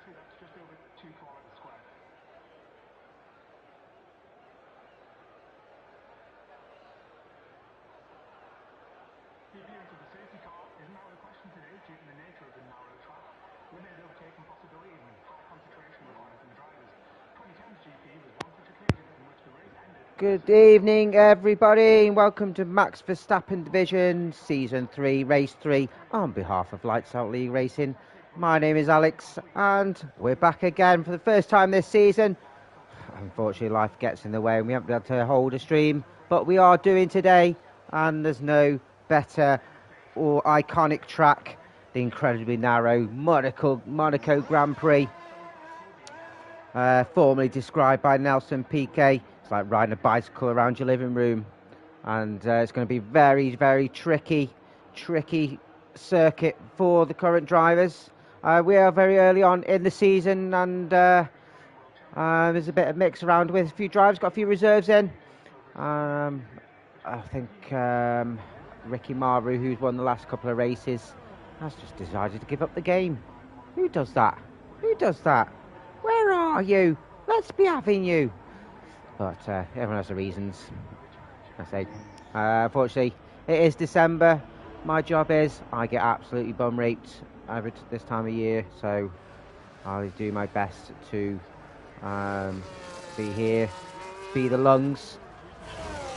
Currently, that's just over 2 kilometers square. The appearance of the safety car isn't out of the question today due to the nature of the narrow track, limited overtaking possibilities and high concentration required from the drivers. 2010's GP was one such occasion in which the race ended. Good evening, everybody, and welcome to Max Verstappen Division Season 3, Race 3. On behalf of Lights Out League Racing, my name is Alex, and we're back again for the first time this season. Unfortunately, life gets in the way and we haven't been able to hold a stream, but we are doing today, and there's no better or iconic track, the incredibly narrow Monaco Grand Prix, formerly described by Nelson Piquet. It's like riding a bicycle around your living room, and it's going to be very, very tricky circuit for the current drivers. We are very early on in the season, and there's a bit of mix around with a few drivers, got a few reserves in. I think Ricky Maru, who's won the last couple of races, has just decided to give up the game. Who does that? Where are you? Let's be having you. But everyone has their reasons. I say, unfortunately, it is December. My job is I get absolutely bum raped every this time of year, so I'll do my best to be here, be the lungs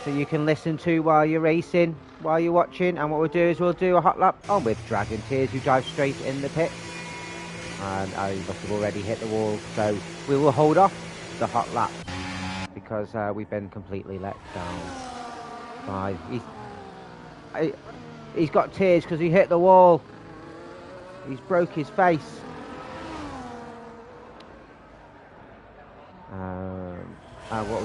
that you can listen to while you're racing, while you're watching. And what we'll do is we'll do a hot lap on with Dragon Tears, who drives straight in the pit. And I must have already hit the wall, so we will hold off the hot lap because we've been completely let down by he's got tears because he hit the wall. He's broke his face. What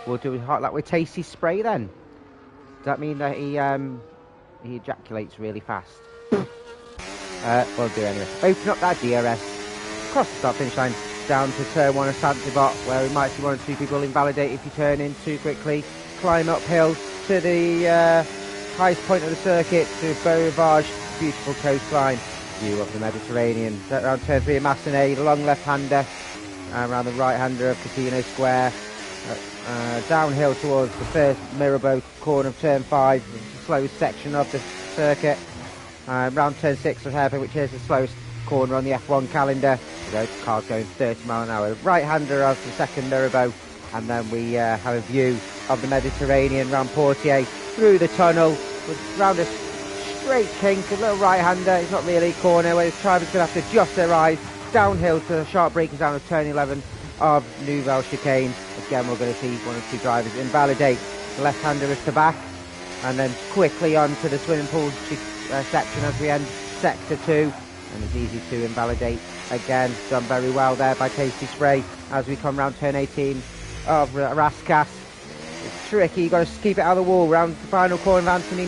we'll do a hot lap with Tasty Spray then. Does that mean that he ejaculates really fast? We'll do anyway. Open up that DRS, cross the start finish line, down to turn 1 of Santibot, where we might see 1 or 2 people invalidate if you turn in too quickly. Climb uphill to the highest point of the circuit, to Beaurivage, beautiful coastline, view of the Mediterranean. Around turn 3 of Massenet, long left-hander, around the right-hander of Casino Square, downhill towards the first Mirabeau corner of turn 5, the slowest section of the circuit. Round turn 6 of Hairpin, which is the slowest corner on the F1 calendar. The car's going 30 mile an hour. Right-hander of the second Mirabeau, and then we have a view of the Mediterranean round Portier, through the tunnel, round a straight kink, a little right-hander. It's not really a corner where the driver's going to have to adjust their eyes. Downhill to the sharp breakers down of turn 11 of Nouvelle Chicane. Again, we're going to see 1 or 2 drivers invalidate. The left-hander is to back, and then quickly on to the swimming pool section as we end sector 2, and it's easy to invalidate. Again, done very well there by Tasty Spray as we come round turn 18 of Rascas. It's tricky, you've got to keep it out of the wall. Round the final corner of Anthony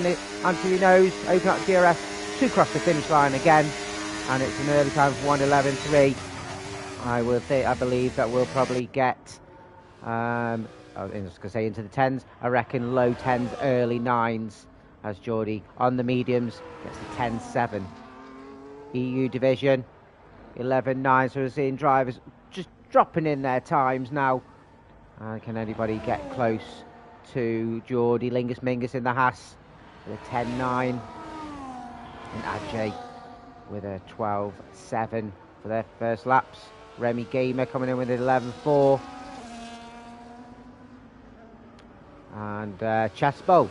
Knows, open up DRS to cross the finish line again, and it's an early time for 1:11.3. I believe that we'll probably get I was going to say into the 10s. I reckon low 10s, early 9s, as Geordie on the mediums gets the 10.7. EU division 11.9. So we're seeing drivers just dropping in their times now. Can anybody get close to Geordie? Lingus Mingus in the Haas with a 10.9, and Ajay with a 12.7 for their first laps. Remy Gamer coming in with an 11.4. And Chespo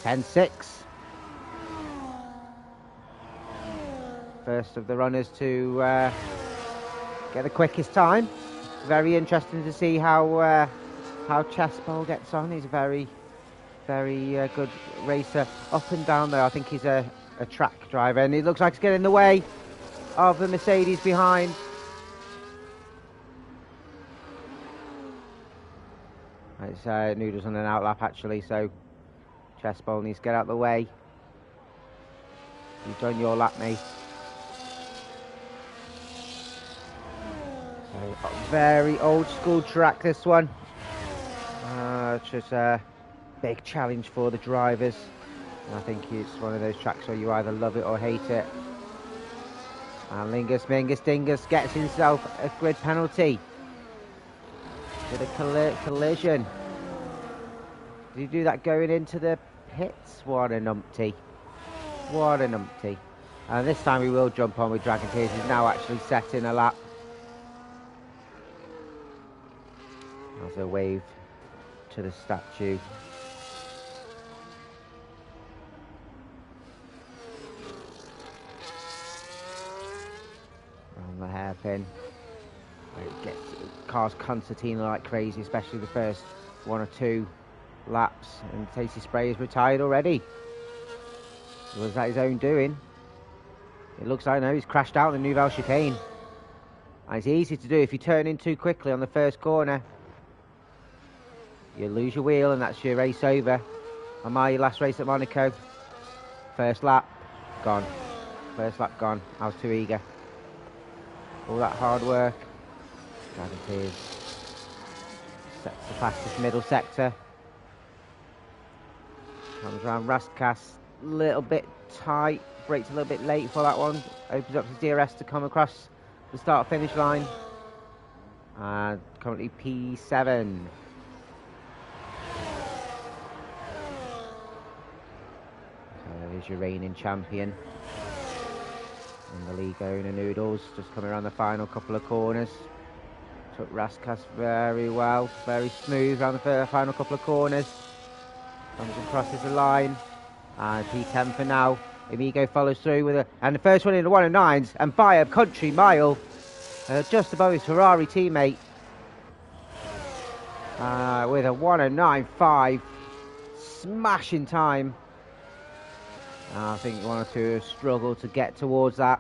10.6. First of the runners to get the quickest time. Very interesting to see how Chespo gets on. He's a very, very good racer. Up and down there, I think he's a track driver, and it looks like he's getting in the way of the Mercedes behind. It's Noodles on an outlap actually, so Chespo needs to get out of the way. You've done your lap, mate. So a very old school track, this one. It's just a big challenge for the drivers. And I think it's one of those tracks where you either love it or hate it. And Lingus Mingus Dingus gets himself a grid penalty. Did a collision. Did he do that going into the pits? What a numpty. What a numpty. And this time we will jump on with Dragon Tears. He's now actually setting a lap. As a wave to the statue. Around the hairpin. It gets cars concertina like crazy, especially the first 1 or 2 laps. And Tasty Spray is retired already. Was that his own doing? It looks like no, he's crashed out in the Nouvelle chicane. And it's easy to do if you turn in too quickly on the first corner. You lose your wheel and that's your race over. On my last race at Monaco, first lap, gone. First lap gone. I was too eager. All that hard work. Dragon Tears sets the fastest middle sector. Comes around Rastcast, a little bit tight. Brakes a little bit late for that one. Opens up to DRS to come across the start-finish line. And currently P7. So there's your reigning champion. And the league owner Noodles just coming around the final couple of corners. Took Rastcast very well. Very smooth around the final couple of corners. Comes and crosses the line. And P10 for now. Amigo follows through with a, and the first one in the 109s, and by a country mile, just above his Ferrari teammate, with a 109.5, smashing time. I think 1 or 2 have struggled to get towards that.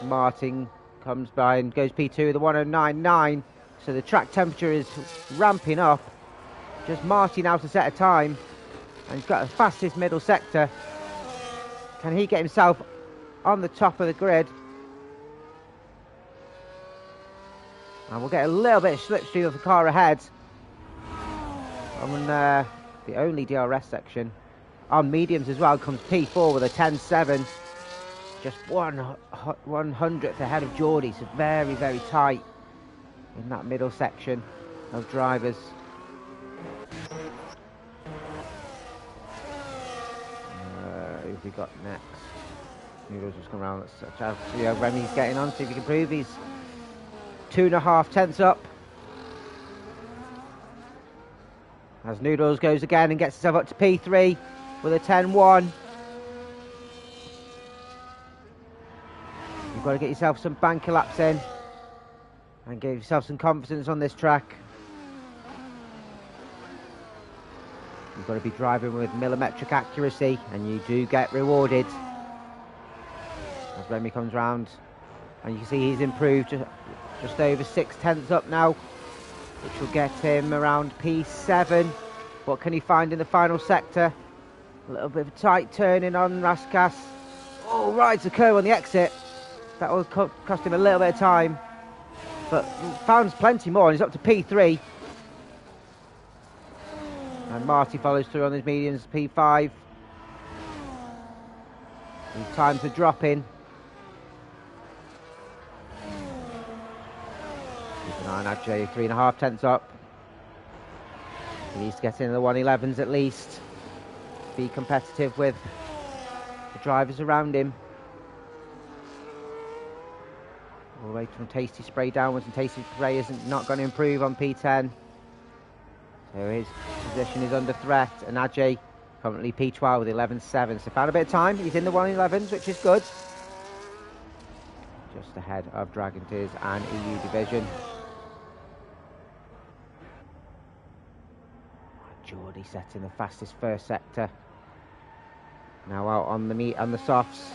Martin comes by and goes P2 with a 109.9, so the track temperature is ramping up. Just Martin out to set a time, and he's got the fastest middle sector. Can he get himself on the top of the grid? And we'll get a little bit of slipstream of the car ahead on the only DRS section. On mediums as well comes P4 with a 10.7. Just 1/100th ahead of Geordie. So very, very tight in that middle section of drivers. Who've we got next? Noodles just come around. Let's see how Remy's getting on. See if he can prove he's 2.5 tenths up. As Noodles goes again and gets himself up to P3 with a 10.1. You've got to get yourself some banker laps in and give yourself some confidence on this track. You've got to be driving with millimetric accuracy, and you do get rewarded. As Remy comes round, and you can see he's improved just over 6 tenths up now, which will get him around P7. What can he find in the final sector? A little bit of a tight turning on Rastcast. Oh, rides the curve on the exit. That will cost him a little bit of time, but found plenty more, and he's up to P3. And Marty follows through on his mediums, P5. And time to drop in. Keep an eye on Ajay, 3.5 tenths up. He needs to get in the 111s at least. Be competitive with the drivers around him. All the way from Tasty Spray downwards, and Tasty Spray isn't not going to improve on P10. So his position is under threat, and Ajay currently P12 with 11.7. So found a bit of time. He's in the 111s, which is good. Just ahead of Dragon Tears and EU Division. Geordie setting the fastest first sector. Now out on the softs.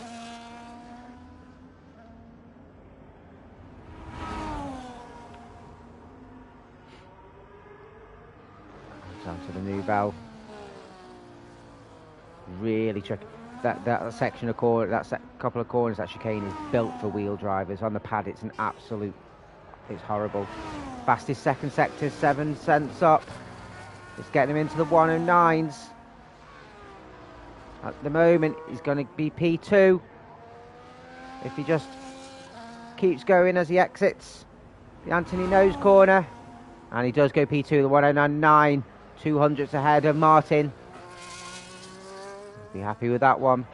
Down to the Nouvelle. Really tricky. That section of corner, couple of corners, that chicane is built for wheel drivers. On the pad, it's an absolute. It's horrible. Fastest second sector, 7 cents up. It's getting him into the 109s. At the moment, he's going to be P2. If he just keeps going as he exits the Anthony Nose corner. And he does go P2, the 109.9, 200ths ahead of Martin. Be happy with that one.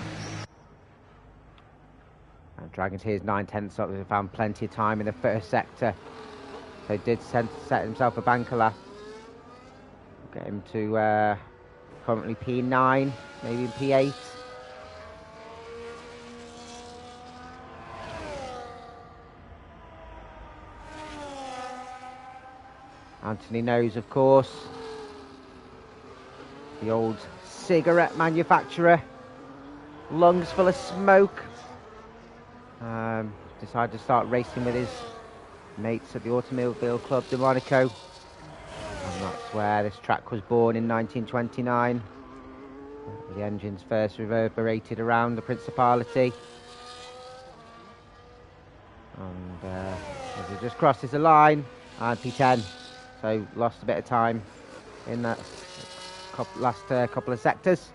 And Dragons here's 9/10 up. He found plenty of time in the first sector. So he did set himself a banker lap. Get him to currently P9, maybe P8. Anthony knows, of course, the old cigarette manufacturer, lungs full of smoke. Decided to start racing with his mates at the Automobile Club de Monaco. And that's where this track was born in 1929. The engines first reverberated around the Principality. And as he just crosses the line, and P10. So lost a bit of time in that last couple of sectors.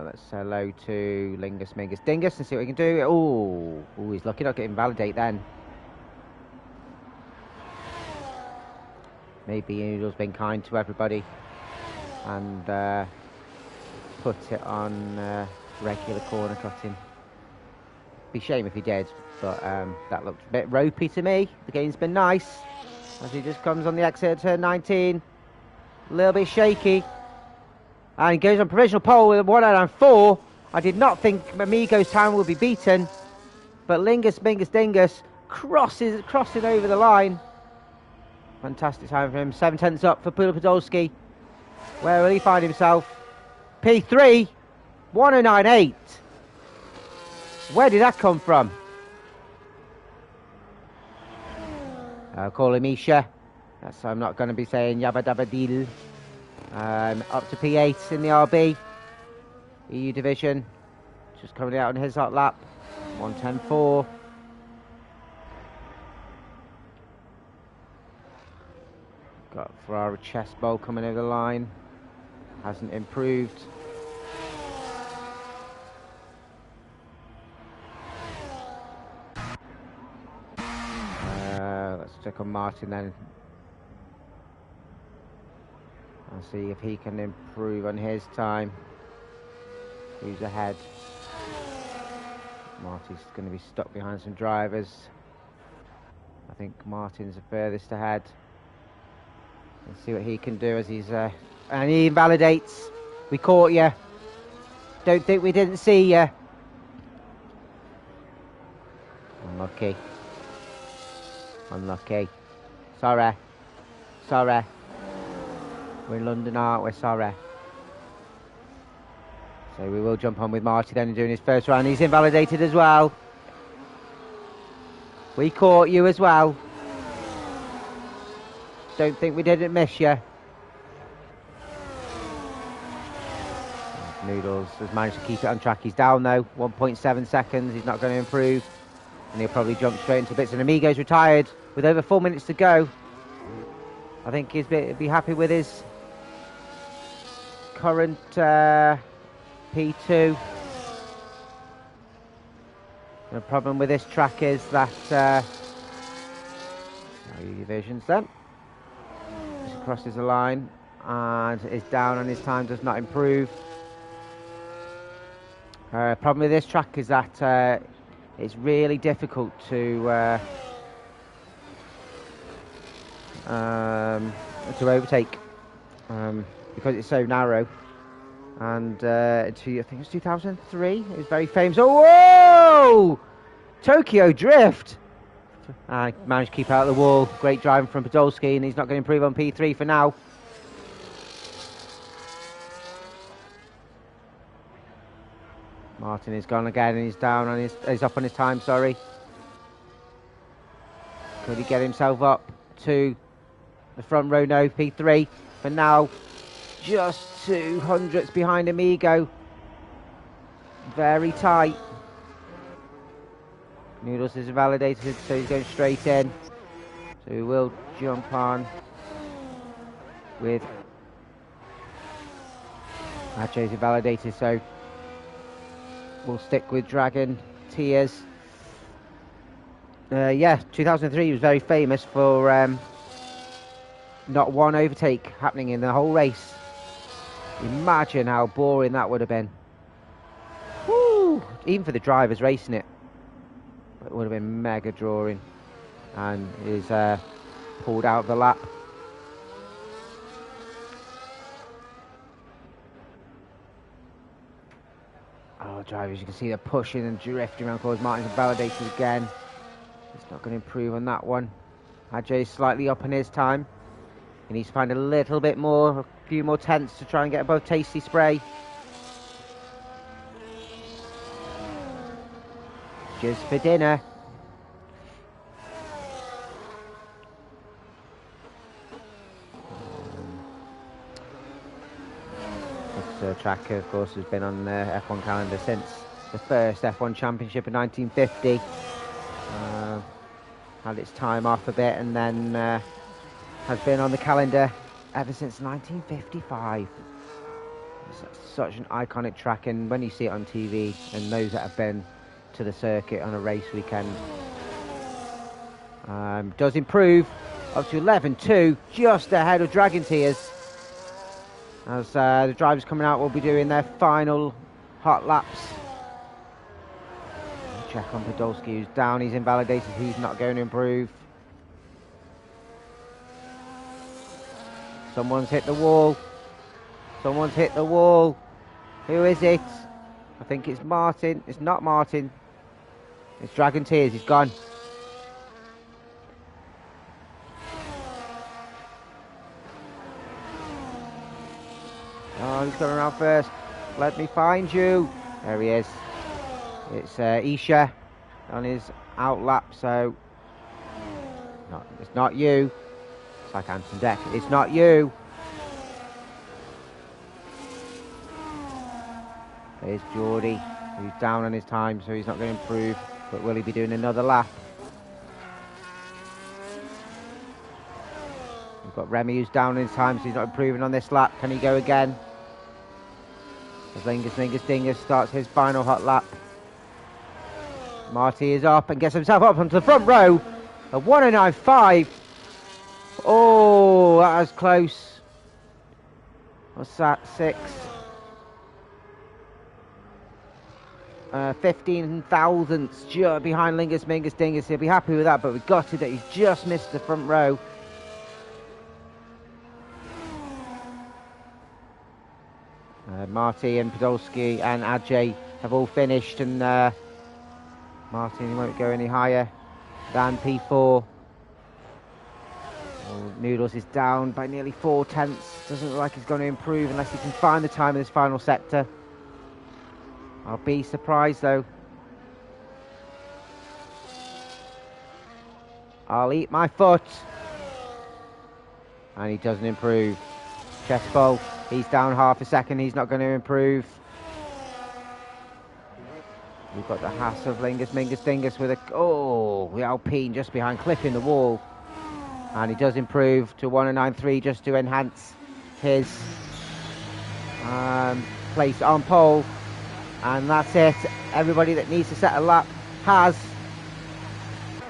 Let's say hello to Lingus Mingus Dingus and see what we can do. Oh, he's lucky not getting validate then. Maybe Noodle's been kind to everybody and put it on regular corner cutting. Be a shame if he did, but that looked a bit ropey to me. The game's been nice as he just comes on the exit at turn 19. A little bit shaky. And he goes on provisional pole with a 104. I did not think Amigo's time would be beaten, but Lingus Mingus Dingus crossing over the line. Fantastic time for him. 7/10 up for Pula Podolski. Where will he find himself? P3, 109.8. Where did that come from? I'll call him Isha. I'm not going to be saying yabba dabba deal. Up to P8 in the RB. EU division. Just coming out on his hot lap. 110.4. Got Ferrari chest bowl coming over the line. Hasn't improved. Let's check on Martin then. I'll see if he can improve on his time. Who's ahead? Marty's going to be stuck behind some drivers. I think Martin's the furthest ahead. Let's see what he can do as he's... and he invalidates. We caught you. Don't think we didn't see you. Unlucky. Unlucky. Sorry. Sorry. We're in London, aren't we? Sorry. So we will jump on with Marty then doing his first round. He's invalidated as well. We caught you as well. Don't think we didn't miss you. Noodles has managed to keep it on track. He's down though, 1.7 seconds. He's not going to improve. And he'll probably jump straight into bits. And Amigo's retired with over 4 minutes to go. I think he'll be happy with his current P2. The problem with this track is that divisions then. Just crosses the line and is down and his time does not improve. Problem with this track is that it's really difficult to overtake because it's so narrow. And I think it's 2003. It was very famous. Oh, whoa! Tokyo Drift. I managed to keep out of the wall. Great driving from Podolski, and he's not going to improve on P3 for now. Martin is gone again, and he's down on he's up on his time. Sorry. Could he get himself up to the front row? No, P3 for now. Just 200ths behind Amigo. Very tight. Noodles is validated, so he's going straight in. So we will jump on with Ache's validated, so we'll stick with Dragon Tears. Yeah, 2003 he was very famous for not one overtake happening in the whole race. Imagine how boring that would have been. Woo! Even for the drivers racing it. It would have been mega drawing. And he's pulled out of the lap. Oh, drivers, you can see they're pushing and drifting around corners. Martin's validated again. He's not going to improve on that one. Ajay's slightly up in his time. He needs to find a little bit more, a few more tenths to try and get above Tasty Spray. Just for dinner. This track, of course, has been on the F1 calendar since the first F1 championship in 1950. Had its time off a bit and then has been on the calendar ever since 1955. It's such an iconic track, and when you see it on TV, and those that have been to the circuit on a race weekend, does improve up to 11.2, just ahead of Dragon Tears. As the drivers coming out will be doing their final hot laps. Check on Podolski, who's down, he's invalidated, he's not going to improve. Someone's hit the wall. Someone's hit the wall. Who is it? I think it's Martin. It's not Martin. It's Dragon Tears, he's gone. Oh, he's going around first. Let me find you. There he is. It's Isha on his out lap, so it's not you. It's like Anton Deck. It's not you. There's Geordie, who's down on his time, so he's not going to improve. But will he be doing another lap? We've got Remy, who's down on his time, so he's not improving on this lap. Can he go again? As Lingus Dingus starts his final hot lap. Marty is up and gets himself up onto the front row at 109.5. Oh, that was close. What's that? 15 thousandths behind Lingus Mingus Dingus. He'll be happy with that, but we got it that he's just missed the front row. Marty and Podolski and Ajay have all finished, and Martin won't go any higher than P4. Noodles is down by nearly 4 tenths. Doesn't look like he's going to improve unless he can find the time in this final sector. I'll be surprised though. I'll eat my foot. And he doesn't improve. Chestbowl, he's down half a second. He's not going to improve. We've got the Haas of Lingus Mingus Dingus with the Alpine just behind, clipping the wall. And he does improve to 109.3 just to enhance his place on pole. And that's it. Everybody that needs to set a lap has.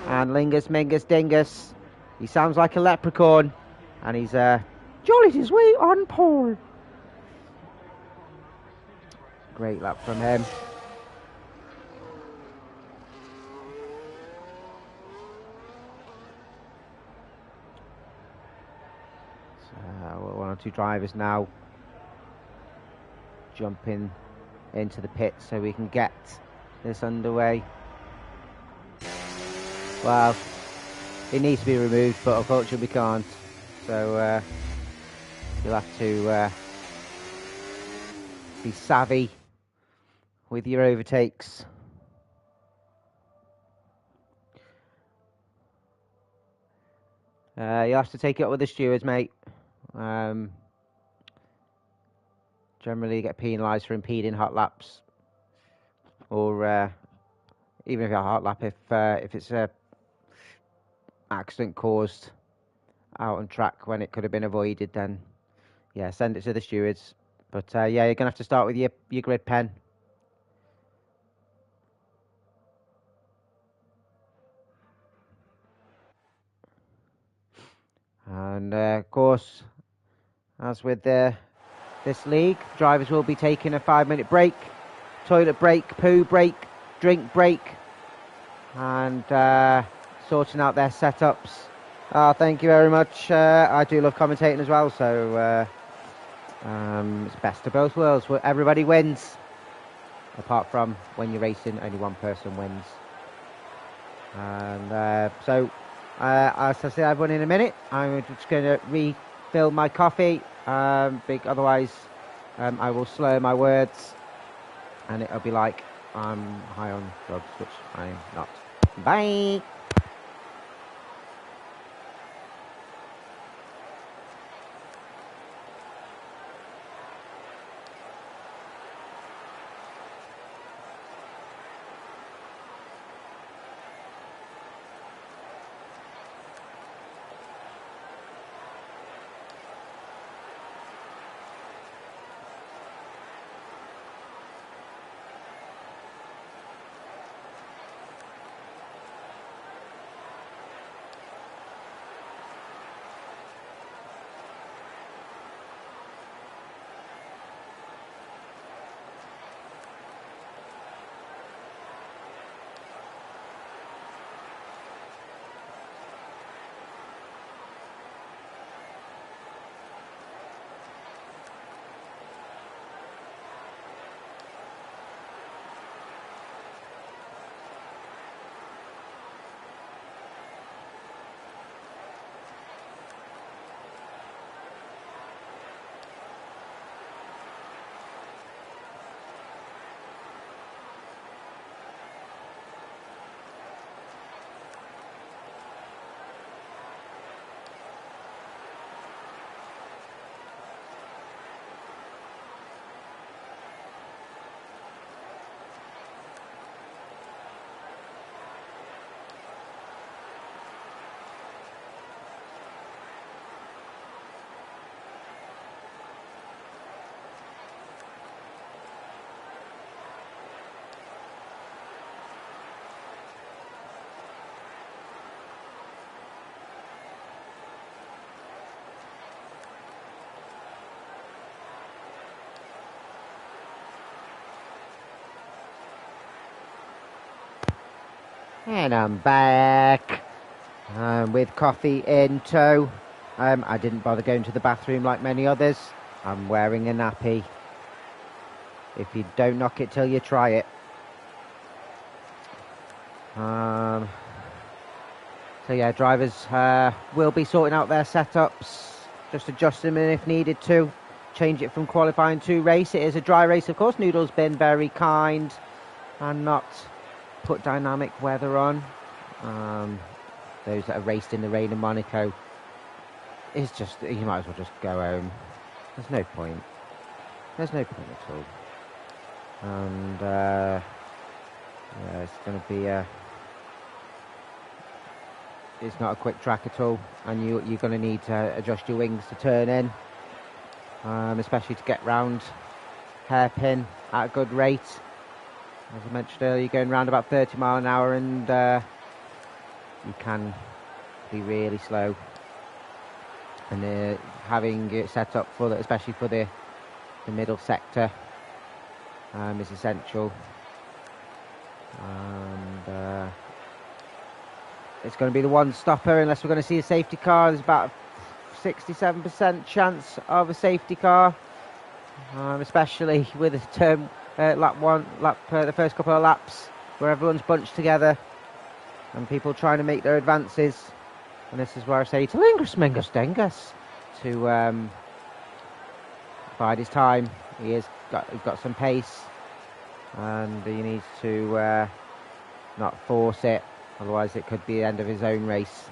And Lingus Mingus Dingus, he sounds like a leprechaun. And he's jollied his way on pole. Great lap from him. One or two drivers now jumping into the pit so we can get this underway. Well, it needs to be removed, but unfortunately we can't. So you'll have to be savvy with your overtakes. You'll have to take it up with the stewards, mate. Generally get penalised for impeding hot laps, or even if you're a hot lap, if it's a accident caused out on track when it could have been avoided, then yeah, send it to the stewards. But yeah, you're gonna have to start with your grid pen. And of course, as with this league, drivers will be taking a 5-minute break, toilet break, poo break, drink break, and sorting out their setups. Thank you very much. I do love commentating as well, so it's best of both worlds. Where everybody wins, apart from when you're racing, only one person wins. And so, as I say, I've won in a minute. I'm just going to refill my coffee. Otherwise, I will slur my words, and it'll be like I'm high on drugs, which I'm not. Bye. And I'm back with coffee in tow. I didn't bother going to the bathroom like many others. I'm wearing a nappy. If you don't knock it till you try it. So yeah, drivers will be sorting out their setups, just adjust them in if needed to. Change it from qualifying to race. It is a dry race, of course. Noodle's been very kind and not put dynamic weather on. Those that have raced in the rain in Monaco, it's just, you might as well just go home. There's no point. There's no point at all. And yeah, it's going to be it's not a quick track at all, and you're going to need to adjust your wings to turn in, especially to get round hairpin at a good rate. As I mentioned earlier, you're going around about 30 mile an hour, and you can be really slow. And having it set up for that, especially for the middle sector, is essential. And it's going to be the one stopper unless we're going to see a safety car. There's about a 67% chance of a safety car, especially with the term the first couple of laps where everyone's bunched together and people trying to make their advances. And this is where I say to Lingus Mingus Dengus to bide his time. He's got some pace, and he needs to not force it, otherwise it could be the end of his own race.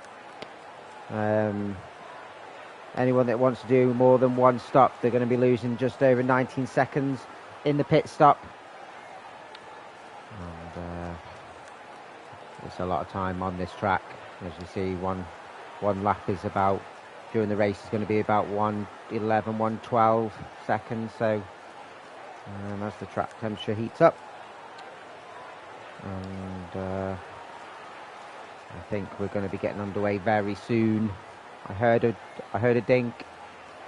Anyone that wants to do more than one stop, they're going to be losing just over 19 seconds in the pit stop. And it's a lot of time on this track. As you see, one lap is about, during the race, is going to be about 1:11, 1:12 seconds. So as the track temperature heats up, and I think we're going to be getting underway very soon. I heard a dink,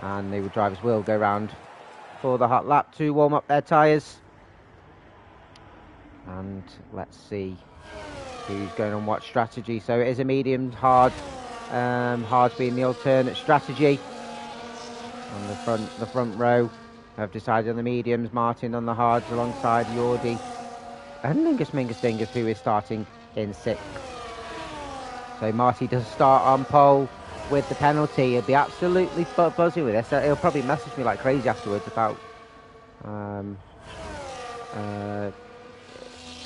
and the drivers will go round for the hot lap to warm up their tyres. And let's see who's going on what strategy. So it is a medium hard, hard being the alternate strategy. On the front row have decided on the mediums, Martin on the hards alongside Jordi and Mingus Dingus, who is starting in 6th. So Marty does start on pole with the penalty. He'll be absolutely buzzing with this. He'll probably message me like crazy afterwards about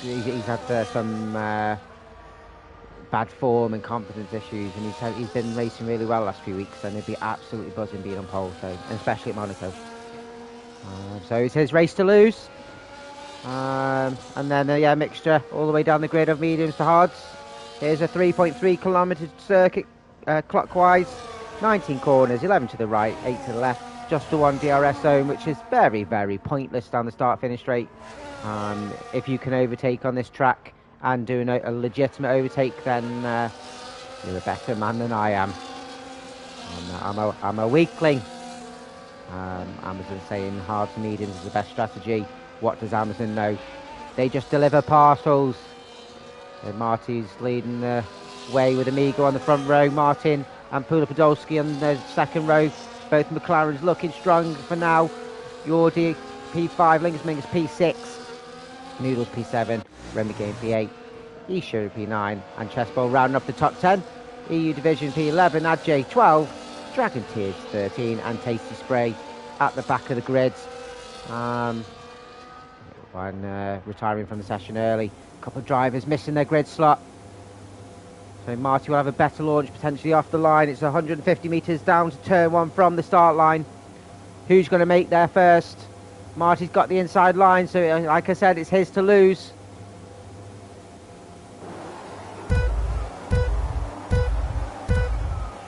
he's had some bad form and confidence issues, and he's been racing really well the last few weeks, and he'd be absolutely buzzing being on pole, so, and especially at Monaco. So it's his race to lose. And then a mixture all the way down the grid of mediums to hards. Here's a 3.3 kilometre circuit clockwise, 19 corners, 11 to the right, 8 to the left, just the one DRS zone, which is very, very pointless down the start-finish straight. If you can overtake on this track and do a legitimate overtake, then you're a better man than I am. I'm a weakling. Amazon saying hard to mediums is the best strategy. What does Amazon know? They just deliver parcels. Marty's leading the way with Amigo on the front row. Martin and Pula Podolski on the second row. Both McLarens looking strong for now. Jordi P5, Lingus Mingus P6, Noodles P7, Remy Game P8, Isha P9, and Chessbowl rounding up the top 10. EU Division P11, Adjay 12, Dragon Tears 13, and Tasty Spray at the back of the grid. When retiring from the session early. A couple of drivers missing their grid slot. So Marty will have a better launch potentially off the line. It's 150 metres down to turn 1 from the start line. Who's going to make there first? Marty's got the inside line, so like I said, it's his to lose.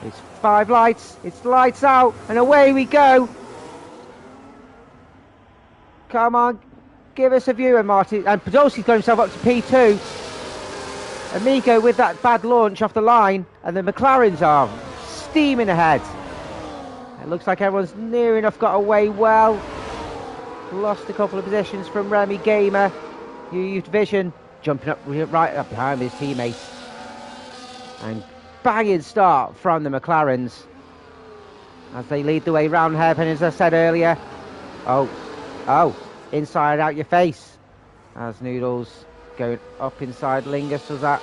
It's 5 lights, it's lights out, and away we go. Come on, give us a view. And Marty, and Podolski's got himself up to P2. Amigo with that bad launch off the line, and the McLarens are steaming ahead. It looks like everyone's near enough got away well. Lost a couple of positions from Remy Gamer. UU Division jumping up right up behind his teammates. And banging start from the McLarens as they lead the way round hairpin, as I said earlier. Oh, inside out your face. As Noodles going up inside Lingus, was that?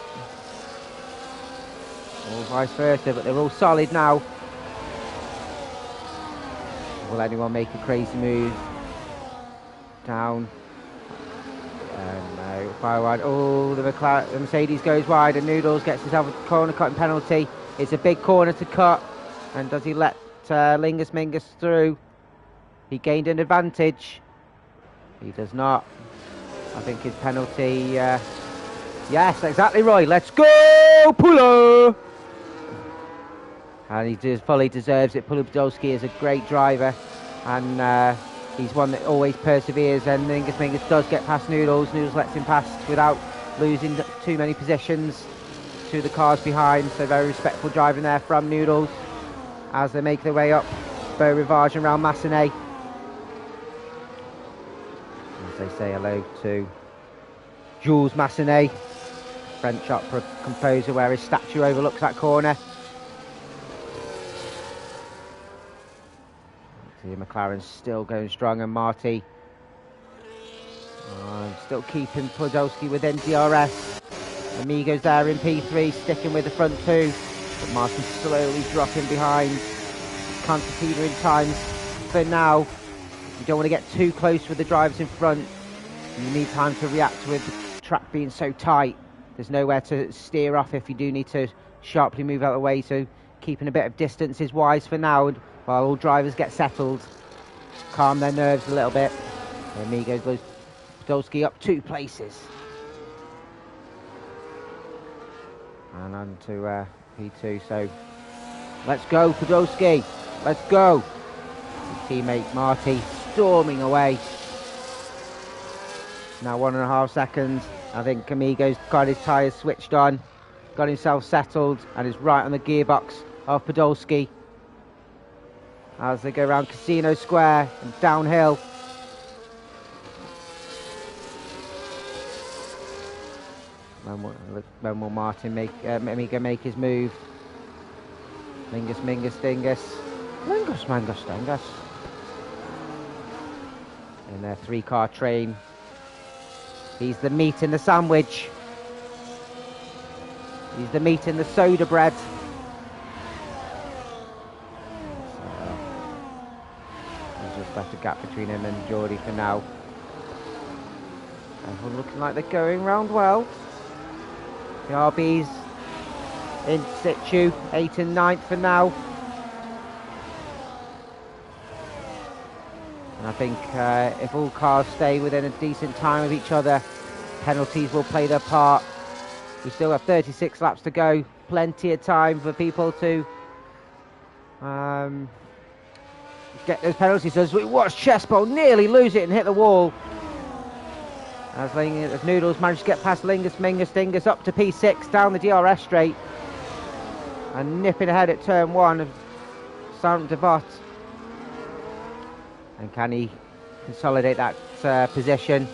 Or vice versa, but they're all solid now. Will anyone make a crazy move? Down. No, fire wide. Oh, the Mercedes goes wide, and Noodles gets himself a corner cutting penalty. It's a big corner to cut, and does he let Lingus Mingus through? He gained an advantage. He does not. I think his penalty. Yes, exactly right. Let's go, Pula! And he fully deserves it. Pula Podolski is a great driver, and he's one that always perseveres. And Lingus Mingus does get past Noodles. Noodles lets him pass without losing too many positions to the cars behind. So very respectful driving there from Noodles as they make their way up Beau Rivage around Massenet. As they say hello to Jules Massenet, French opera composer, where his statue overlooks that corner. The McLaren's still going strong, and Marty still keeping Podolski within DRS. Amigo's there in P3, sticking with the front 2, but Marty's slowly dropping behind. Concertina in times for now. You don't want to get too close with the drivers in front. You need time to react with the track being so tight. There's nowhere to steer off if you do need to sharply move out of the way, so keeping a bit of distance is wise for now, while all drivers get settled, calm their nerves a little bit. Amigo goes Podolski up 2 places. And on to P2, so let's go Podolski, let's go. His teammate Marty storming away. Now 1.5 seconds. I think Amigo's got his tyres switched on, got himself settled, and is right on the gearbox of Podolski as they go around Casino Square and downhill. When will Martin make his move? Lingus, Mingus, Dingus. Lingus, Mangus, Dingus. In their 3-car train. He's the meat in the sandwich. He's the meat in the soda bread. So, there's just left a gap between him and Geordie for now. Everyone looking like they're going round well. The RB's in situ, 8th and 9th for now. And I think if all cars stay within a decent time of each other, penalties will play their part. We still have 36 laps to go. Plenty of time for people to get those penalties. As we watch Chespo nearly lose it and hit the wall. As Noodles managed to get past Lingus, Mingus, Dingus up to P6 down the DRS straight. And nipping ahead at turn 1 of Saint Devot. And can he consolidate that position?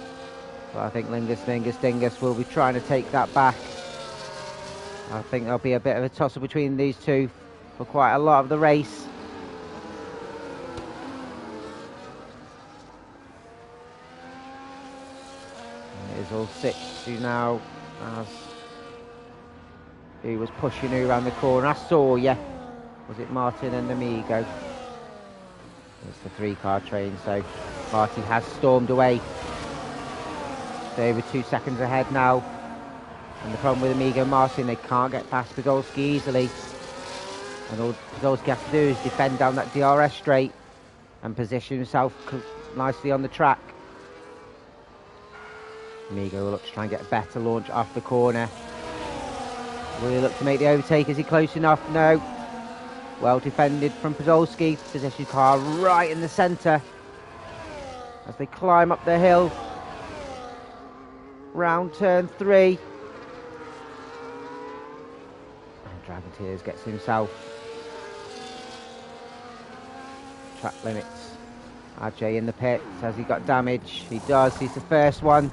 Well, I think Lingus, Mingus, Dingus will be trying to take that back. I think there'll be a bit of a tussle between these two for quite a lot of the race. And it is all 60 now as he was pushing you around the corner. I saw you. Was it Martin and Amigo? It's the 3-car train, so Martin has stormed away. They're over 2 seconds ahead now. And the problem with Amigo and Martin, they can't get past Podolski easily. And all Podolski has to do is defend down that DRS straight and position himself nicely on the track. Amigo will look to try and get a better launch off the corner. Will he look to make the overtake? Is he close enough? No. Well defended from Podolski. Position car right in the centre as they climb up the hill. Round turn 3. And Dragon Tears gets himself track limits. RJ in the pits. Has he got damage? He does. He's the first one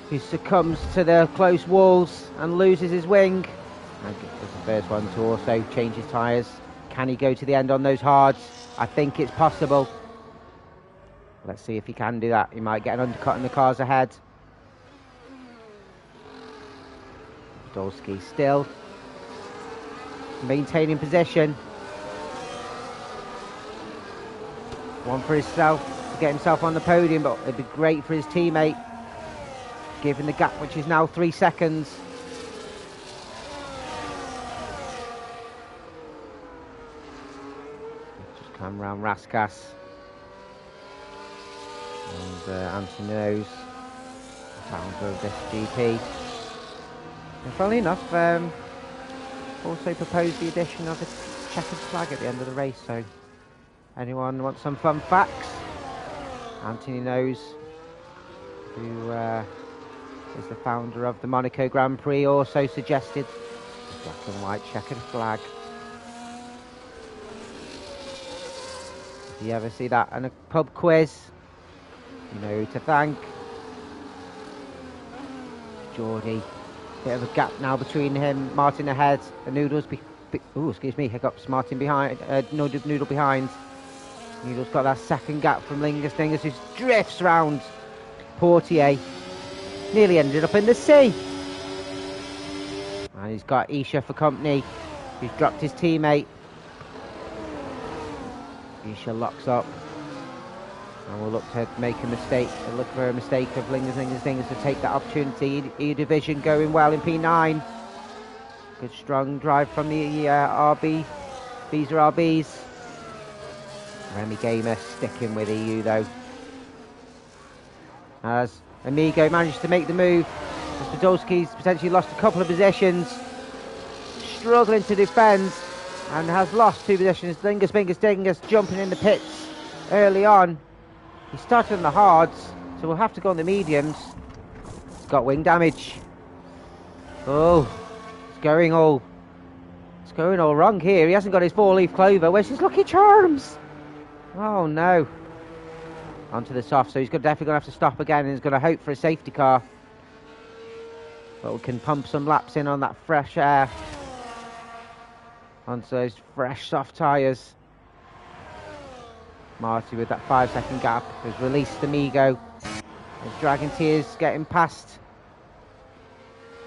who succumbs to the close walls and loses his wing. And it's the first one to also change his tyres. Can he go to the end on those hards? I think it's possible. Let's see if he can do that. He might get an undercut in the cars ahead. Podolski still maintaining position. One for himself to get himself on the podium, but it'd be great for his teammate, given the gap, which is now 3 seconds. Just come round Raskas. And Anthony knows the founder of this GP. And funnily enough, also proposed the addition of a checkered flag at the end of the race, so anyone wants some fun facts? Anthony knows, who is the founder of the Monaco Grand Prix, also suggested a black and white checkered flag. If you ever see that in a pub quiz, you know who to thank. Geordie. Bit of a gap now between him, Martin ahead, and Noodles hiccups, Martin behind, Noodle behind. Noodle's got that second gap from Lingus, who drifts round Portier. Nearly ended up in the sea. And he's got Isha for company. He's dropped his teammate. Isha locks up. And we'll look to make a mistake, look for a mistake of Lingus to take that opportunity. E-Division going well in P9. Good strong drive from the RB. These are RBs. Remy Gamer sticking with EU though. As Amigo managed to make the move. As Podolski's potentially lost a couple of positions. Struggling to defend. And has lost 2 positions. Dingus jumping in the pits early on. He started on the hards, so we'll have to go on the mediums. He's got wing damage. Oh, it's going all It's going all wrong here. He hasn't got his 4-leaf clover. Where's his Lucky Charms? Oh, no. Onto the soft, so he's definitely going to have to stop again, and he's going to hope for a safety car. But we can pump some laps in on that fresh air. Onto those fresh, soft tyres. Marty with that 5-second gap has released Amigo. There's Dragon Tears getting past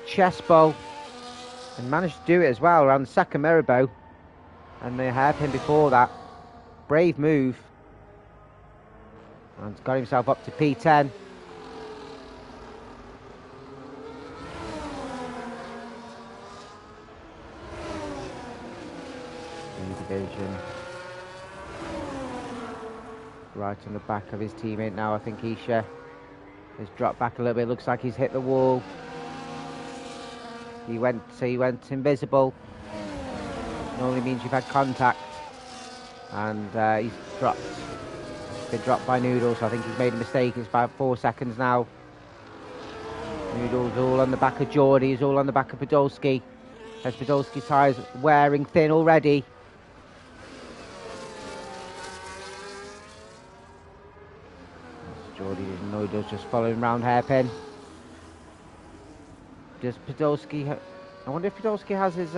Chesbo. And managed to do it as well around the second mirror bow. And the hairpin before that. Brave move. And got himself up to P10. Division. Right on the back of his teammate now. I think Isha has dropped back a little bit. Looks like he's hit the wall. He went invisible. Normally means you've had contact. And he's dropped. Been dropped by Noodles. So I think he's made a mistake. It's about 4 seconds now. Noodles all on the back of Geordie. He's all on the back of Podolski. As Podolski's tyres wearing thin already. Geordie and Noodles just following round hairpin. Does Podolski... I wonder if Podolski has his...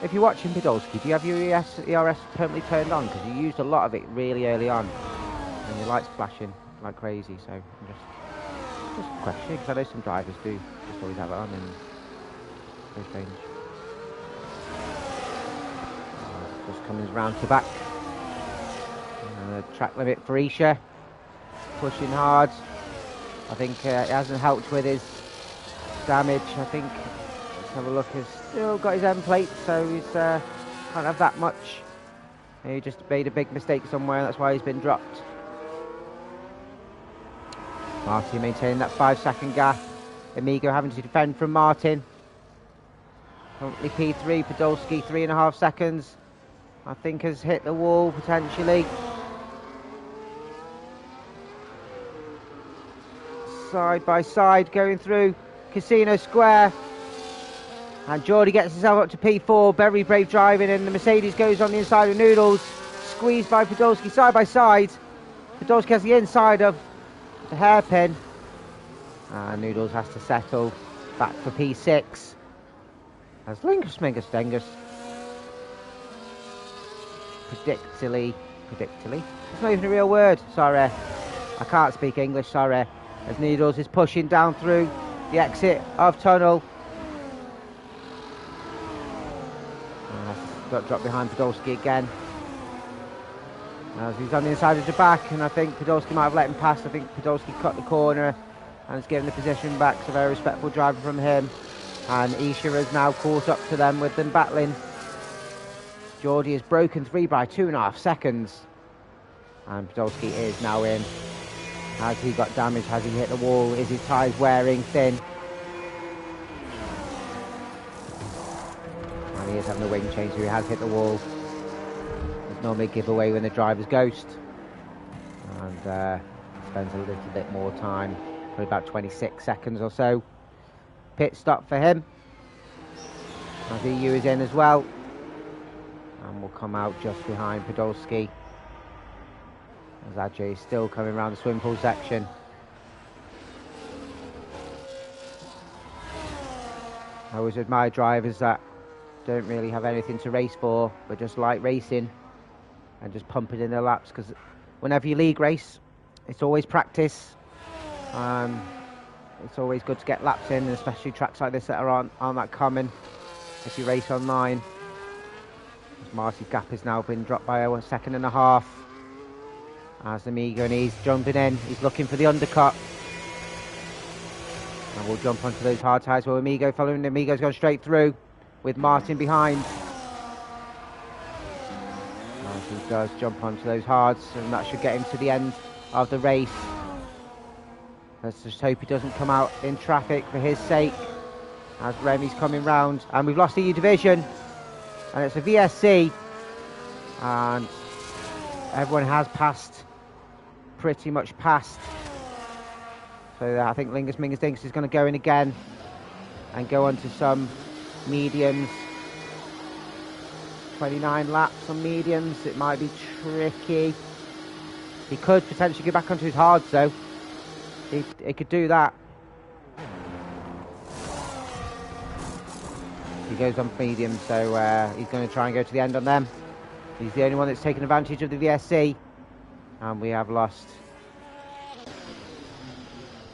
If you're watching Podolski, do you have your ERS permanently turned on? Because you used a lot of it really early on. And your light's flashing like crazy, so I'm just questioning, because I know some drivers do just always have it on, and it's very strange. Just coming round to back. Track limit for Isha. Pushing hard. I think it hasn't helped with his damage. I think, let's have a look, he's still got his end plate, so he's can't have that much. He just made a big mistake somewhere, and that's why he's been dropped. Martin maintaining that 5-second gap. Amigo having to defend from Martin. Currently P3, Podolski 3.5 seconds. I think has hit the wall potentially. Side by side going through Casino Square. And Geordie gets himself up to P4. Very brave driving, and the Mercedes goes on the inside of Noodles. Squeezed by Podolski side by side. Podolski has the inside of the hairpin. And Noodles has to settle back for P6. As Lingus Mingus Dengus predictably, it's not even a real word, sorry, I can't speak English, sorry, as Noodles is pushing down through the exit of tunnel. Got dropped behind Podolski again, as he's on the inside of the back, and I think Podolski might have let him pass. I think Podolski cut the corner and has given the position back. It's a very respectful driver from him, and Isha has now caught up to them with them battling. Geordie has broken 3 by 2.5 seconds. And Podolski is now in. Has he got damage? Has he hit the wall? Is his tyres wearing thin? And he is having a wing change, so he has hit the wall. There's normally a giveaway when the driver's ghost. And spends a little bit more time, probably about 26 seconds or so. Pit stop for him. As EU is in as well. And will come out just behind Podolski. As Ajay is still coming around the swimming pool section. I always admire drivers that don't really have anything to race for, but just like racing and just pumping in their laps, because whenever you league race, it's always practice. It's always good to get laps in, especially tracks like this that aren't that common if you race online. Marty's gap has now been dropped by 1.5 seconds. As Amigo, and he's jumping in, he's looking for the undercut. And we'll jump onto those hard tyres with Amigo following. Amigo's gone straight through with Martin behind. Martin does jump onto those hards, and that should get him to the end of the race. Let's just hope he doesn't come out in traffic for his sake, as Remy's coming round. And we've lost the EU division, and it's a VSC, and everyone has passed, pretty much passed. So I think Lingus Mingus Dingus is going to go in again and go on to some mediums. 29 laps on mediums. It might be tricky. He could potentially go back onto his hards though. He could do that. He goes on medium, so he's going to try and go to the end on them. He's the only one that's taken advantage of the VSC. And we have lost.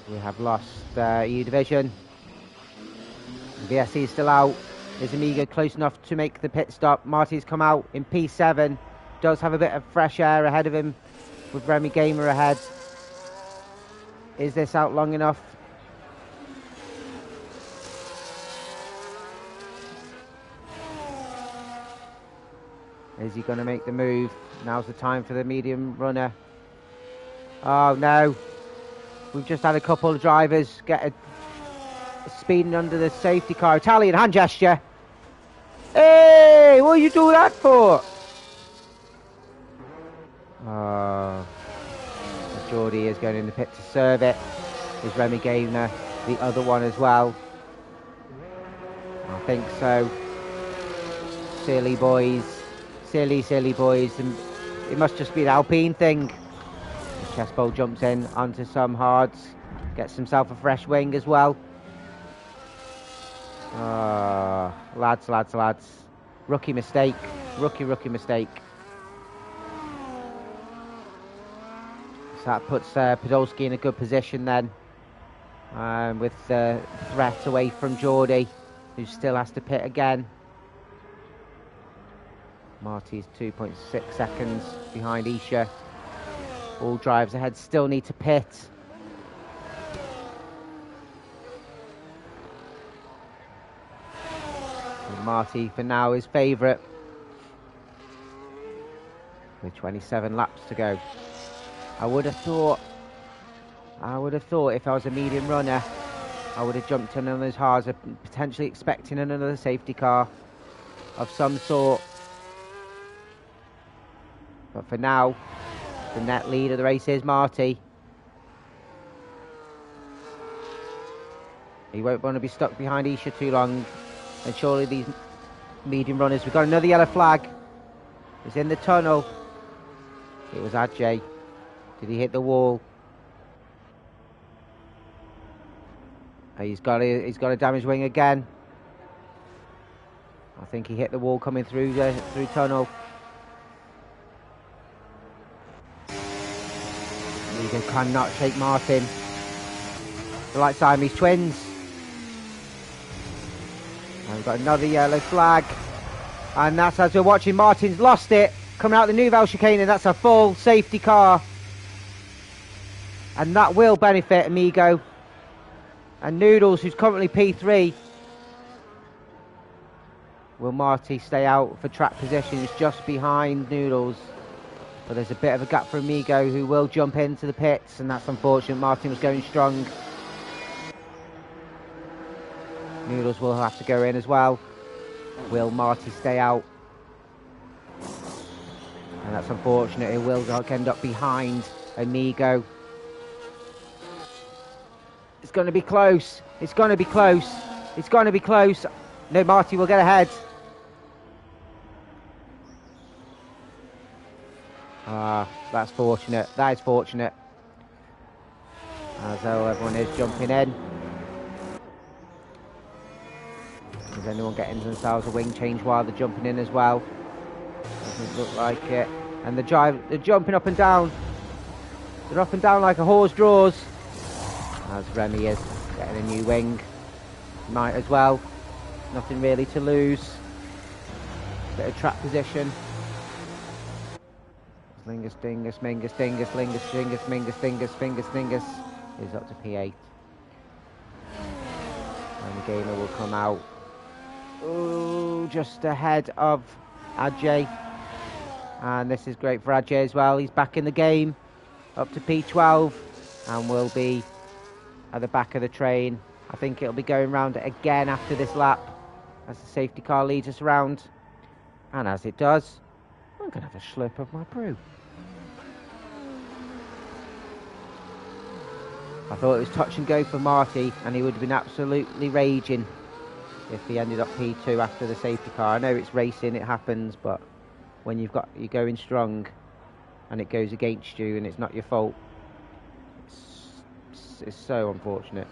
We have lost EU Division. The VSC is still out. Is Amigo close enough to make the pit stop? Marty's come out in P7. Does have a bit of fresh air ahead of him with Remy Gamer ahead. Is this out long enough? Is he going to make the move? Now's the time for the medium runner. Oh no. We've just had a couple of drivers get speeding under the safety car. Italian hand gesture. Hey, what you do that for? Oh, Geordie is going in the pit to serve it. Is Remy Gamer the other one as well? I think so. Silly boys. Silly boys. And it must just be an Alpine thing. The Chessbowl jumps in onto some hards. Gets himself a fresh wing as well. Lads. Rookie mistake. Rookie mistake. So that puts Podolski in a good position then. With the threat away from Geordie, who still has to pit again. Marty's 2.6 seconds behind Isha. All drivers ahead still need to pit. Marty for now is favourite with 27 laps to go. I would have thought if I was a medium runner, I would have jumped in on those hards, potentially expecting another safety car of some sort. But for now, the net lead of the race is Marty. He won't want to be stuck behind Isha too long. And surely these medium runners... We've got another yellow flag. It's in the tunnel. It was Ajay. Did he hit the wall? He's got a damaged wing again. I think he hit the wall coming through tunnel. Amigo cannot shake Martin. They're like Siamese twins. And we've got another yellow flag. And that's as we're watching. Martin's lost it. Coming out the Nouvelle chicane, and that's a full safety car. And that will benefit Amigo. And Noodles, who's currently P3. Will Marty stay out for track positions just behind Noodles? But there's a bit of a gap for Amigo, who will jump into the pits. And that's unfortunate. Martin was going strong. Noodles will have to go in as well. Will Marty stay out? And that's unfortunate. It will end up behind Amigo. It's going to be close. It's going to be close. It's going to be close. No, Marty will get ahead. That's fortunate. That is fortunate. As everyone is jumping in. Is anyone getting themselves a wing change while they're jumping in as well? Doesn't look like it. And they're jumping up and down. They're up and down like a horse draws. As Remy is getting a new wing. Might as well. Nothing really to lose. Bit of track position. Lingus, dingus, mingus, dingus, lingus, dingus, mingus, dingus, fingus, dingus. Is up to P8. And the gamer will come out. Ooh, just ahead of Ajay. And this is great for Ajay as well. He's back in the game. Up to P12. And will be at the back of the train. I think it'll be going round again after this lap. As the safety car leads us around. And as it does, I'm going to have a slurp of my brew. I thought it was touch and go for Marty. And he would have been absolutely raging. if he ended up P2 after the safety car. I know it's racing, it happens, but when you're going strong and it goes against you and it's not your fault, it's so unfortunate.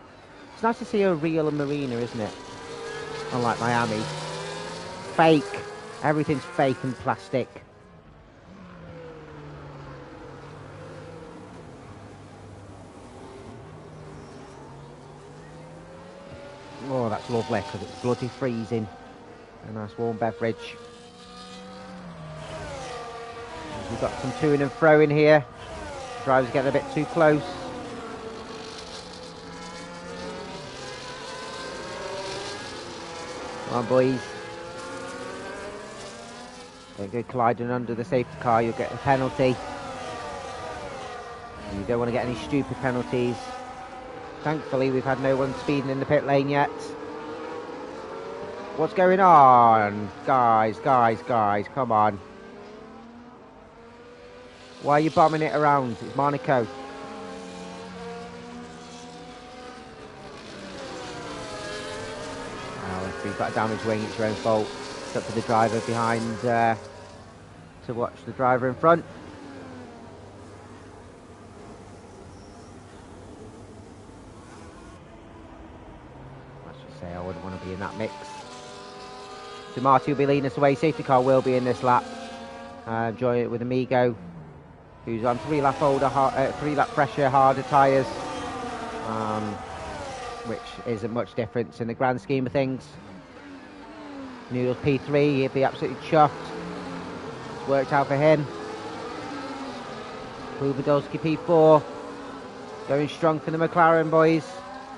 It's nice to see a real marina, isn't it? Unlike Miami. Fake. Everything's fake and plastic. Oh, that's lovely because it's bloody freezing. A nice warm beverage. We've got some to and fro in here. Driver's getting a bit too close. Come on, boys. Don't go colliding under the safety car, you'll get a penalty. And you don't want to get any stupid penalties. Thankfully, we've had no one speeding in the pit lane yet. What's going on? Guys, come on. Why are you bombing it around? It's Monaco. Well, if you've got a damaged wing, it's your own fault. It's up to the driver behind to watch the driver in front. Let's just say I wouldn't want to be in that mix. So Marty will be leading us away. Safety car will be in this lap. Join it with Amigo, who's on 3 lap fresher, harder tyres, which isn't much difference in the grand scheme of things. Noodles P3, he'd be absolutely chuffed. It's worked out for him. Podolski P4, going strong for the McLaren boys.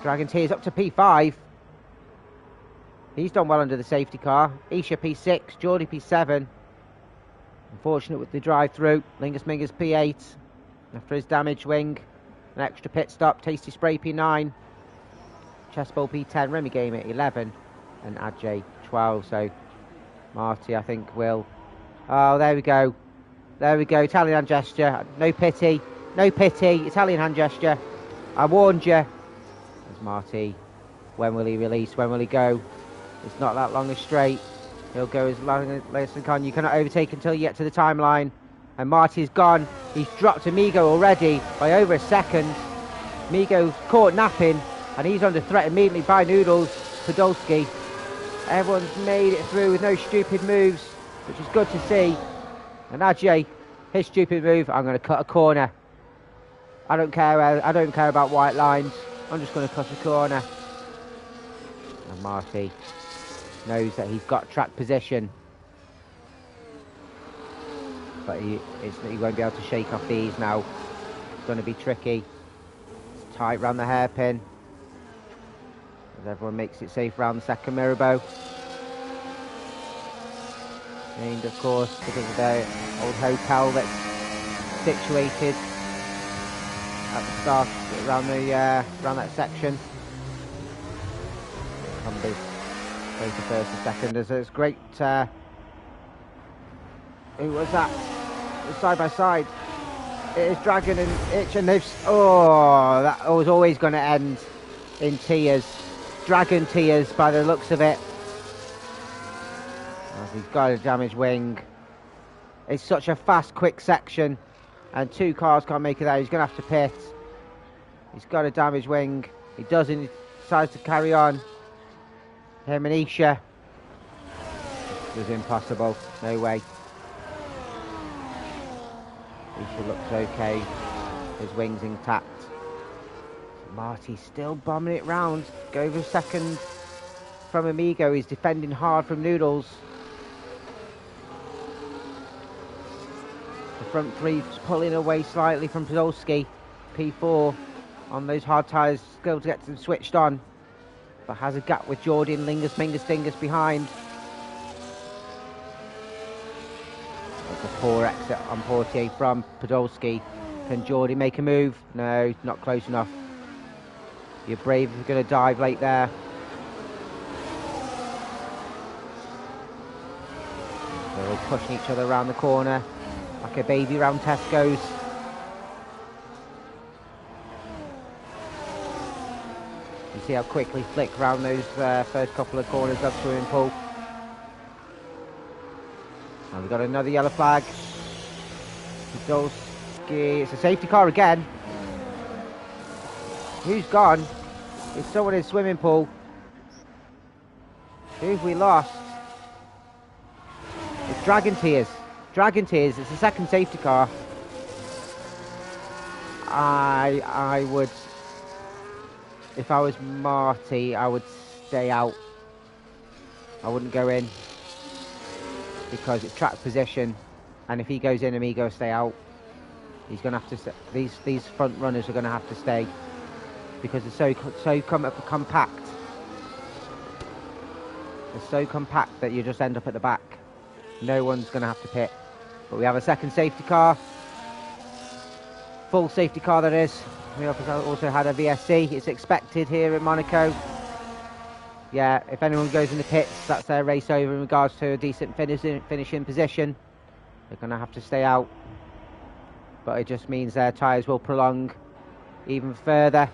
Dragon Tears up to P5. He's done well under the safety car. Isha P6, Geordie P7. Unfortunate with the drive-through. Lingus Mingus P8 after his damaged wing. An extra pit stop. Tasty Spray P9. Chessbowl P10. Remy Game at 11. And Ajay 12. So Marty, I think, will... Oh, there we go. There we go. Italian hand gesture. No pity. No pity. Italian hand gesture. I warned you. There's Marty. When will he release? When will he go? It's not that long a straight. He'll go as long as he can. You cannot overtake until you get to the timeline. And Marty's gone. He's dropped Amigo already by over a second. Amigo's caught napping. And he's under threat immediately by Noodles. Podolski. Everyone's made it through with no stupid moves, which is good to see. And Ajay, his stupid move, I'm going to cut a corner. I don't care about white lines. I'm just going to cut a corner. And Marty knows that he's got track position, but he won't be able to shake off these now. It's going to be tricky. It's tight round the hairpin as everyone makes it safe round the second mirror bow. Named, of course, because of their old hotel that's situated at the start around that section. Numbers. Both the first and second. There's great. Who was that? Side by side. It is Dragon and Itch, and they've. Oh, that was always going to end in tears. Dragon tears by the looks of it. Oh, he's got a damaged wing. It's such a fast, quick section, and 2 cars can't make it out. He's going to have to pit. He's got a damaged wing. He doesn't. He decides to carry on. Him and Isha. It was impossible. No way. Isha looks okay. His wing's intact. Marty's still bombing it round. Go over a second from Amigo. He's defending hard from Noodles. The front 3's pulling away slightly from Podolski. P4 on those hard tyres. Still to get them switched on. But has a gap with Jordan, Lingus, Mingus, Dingus behind. That's a poor exit on Portier from Podolski. Can Jordan make a move? No, not close enough. You're brave if you're going to dive late there. They're all pushing each other around the corner like a baby round Tesco's. He's see how quickly flick around those first couple of corners of swimming pool. And we've got another yellow flag. Podolski, it's a safety car again. Who's gone? It's someone in the swimming pool. Who have we lost? It's Dragon Tears. Dragon Tears, it's the second safety car. I would, if I was Marty, I would stay out. I wouldn't go in because it's track position, and if he goes in, Amigo stay out. He's going to have to. These front runners are going to have to stay because they're so compact. They're so compact that you just end up at the back. No one's going to have to pit. But we have a second safety car. Full safety car, that is. We also had a VSC. It's expected here in Monaco. Yeah, if anyone goes in the pits, that's their race over in regards to a decent finishing position. They're going to have to stay out. But it just means their tyres will prolong even further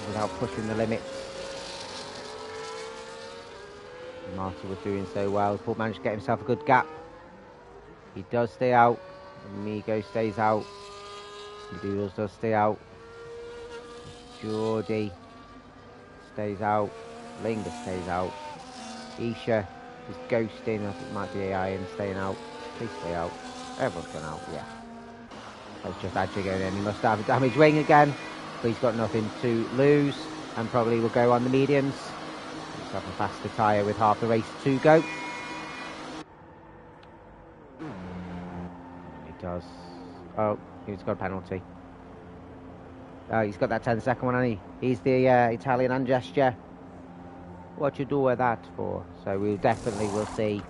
without pushing the limits. Marty was doing so well. Paul managed to get himself a good gap. He does stay out. Amigo stays out. Doodles does stay out. Geordie stays out. Lingus stays out. Isha is ghosting. I think it might be AI and staying out. Please stay out. Everyone's gone out, yeah. That's just Adja going in. He must have a damaged wing again, but he's got nothing to lose and probably will go on the mediums. He's got a faster tyre with half the race to go. He does. Oh, he's got a penalty. Oh, he's got that 10-second one, hasn't he? He's the Italian hand gesture. What you do with that for? So we definitely will see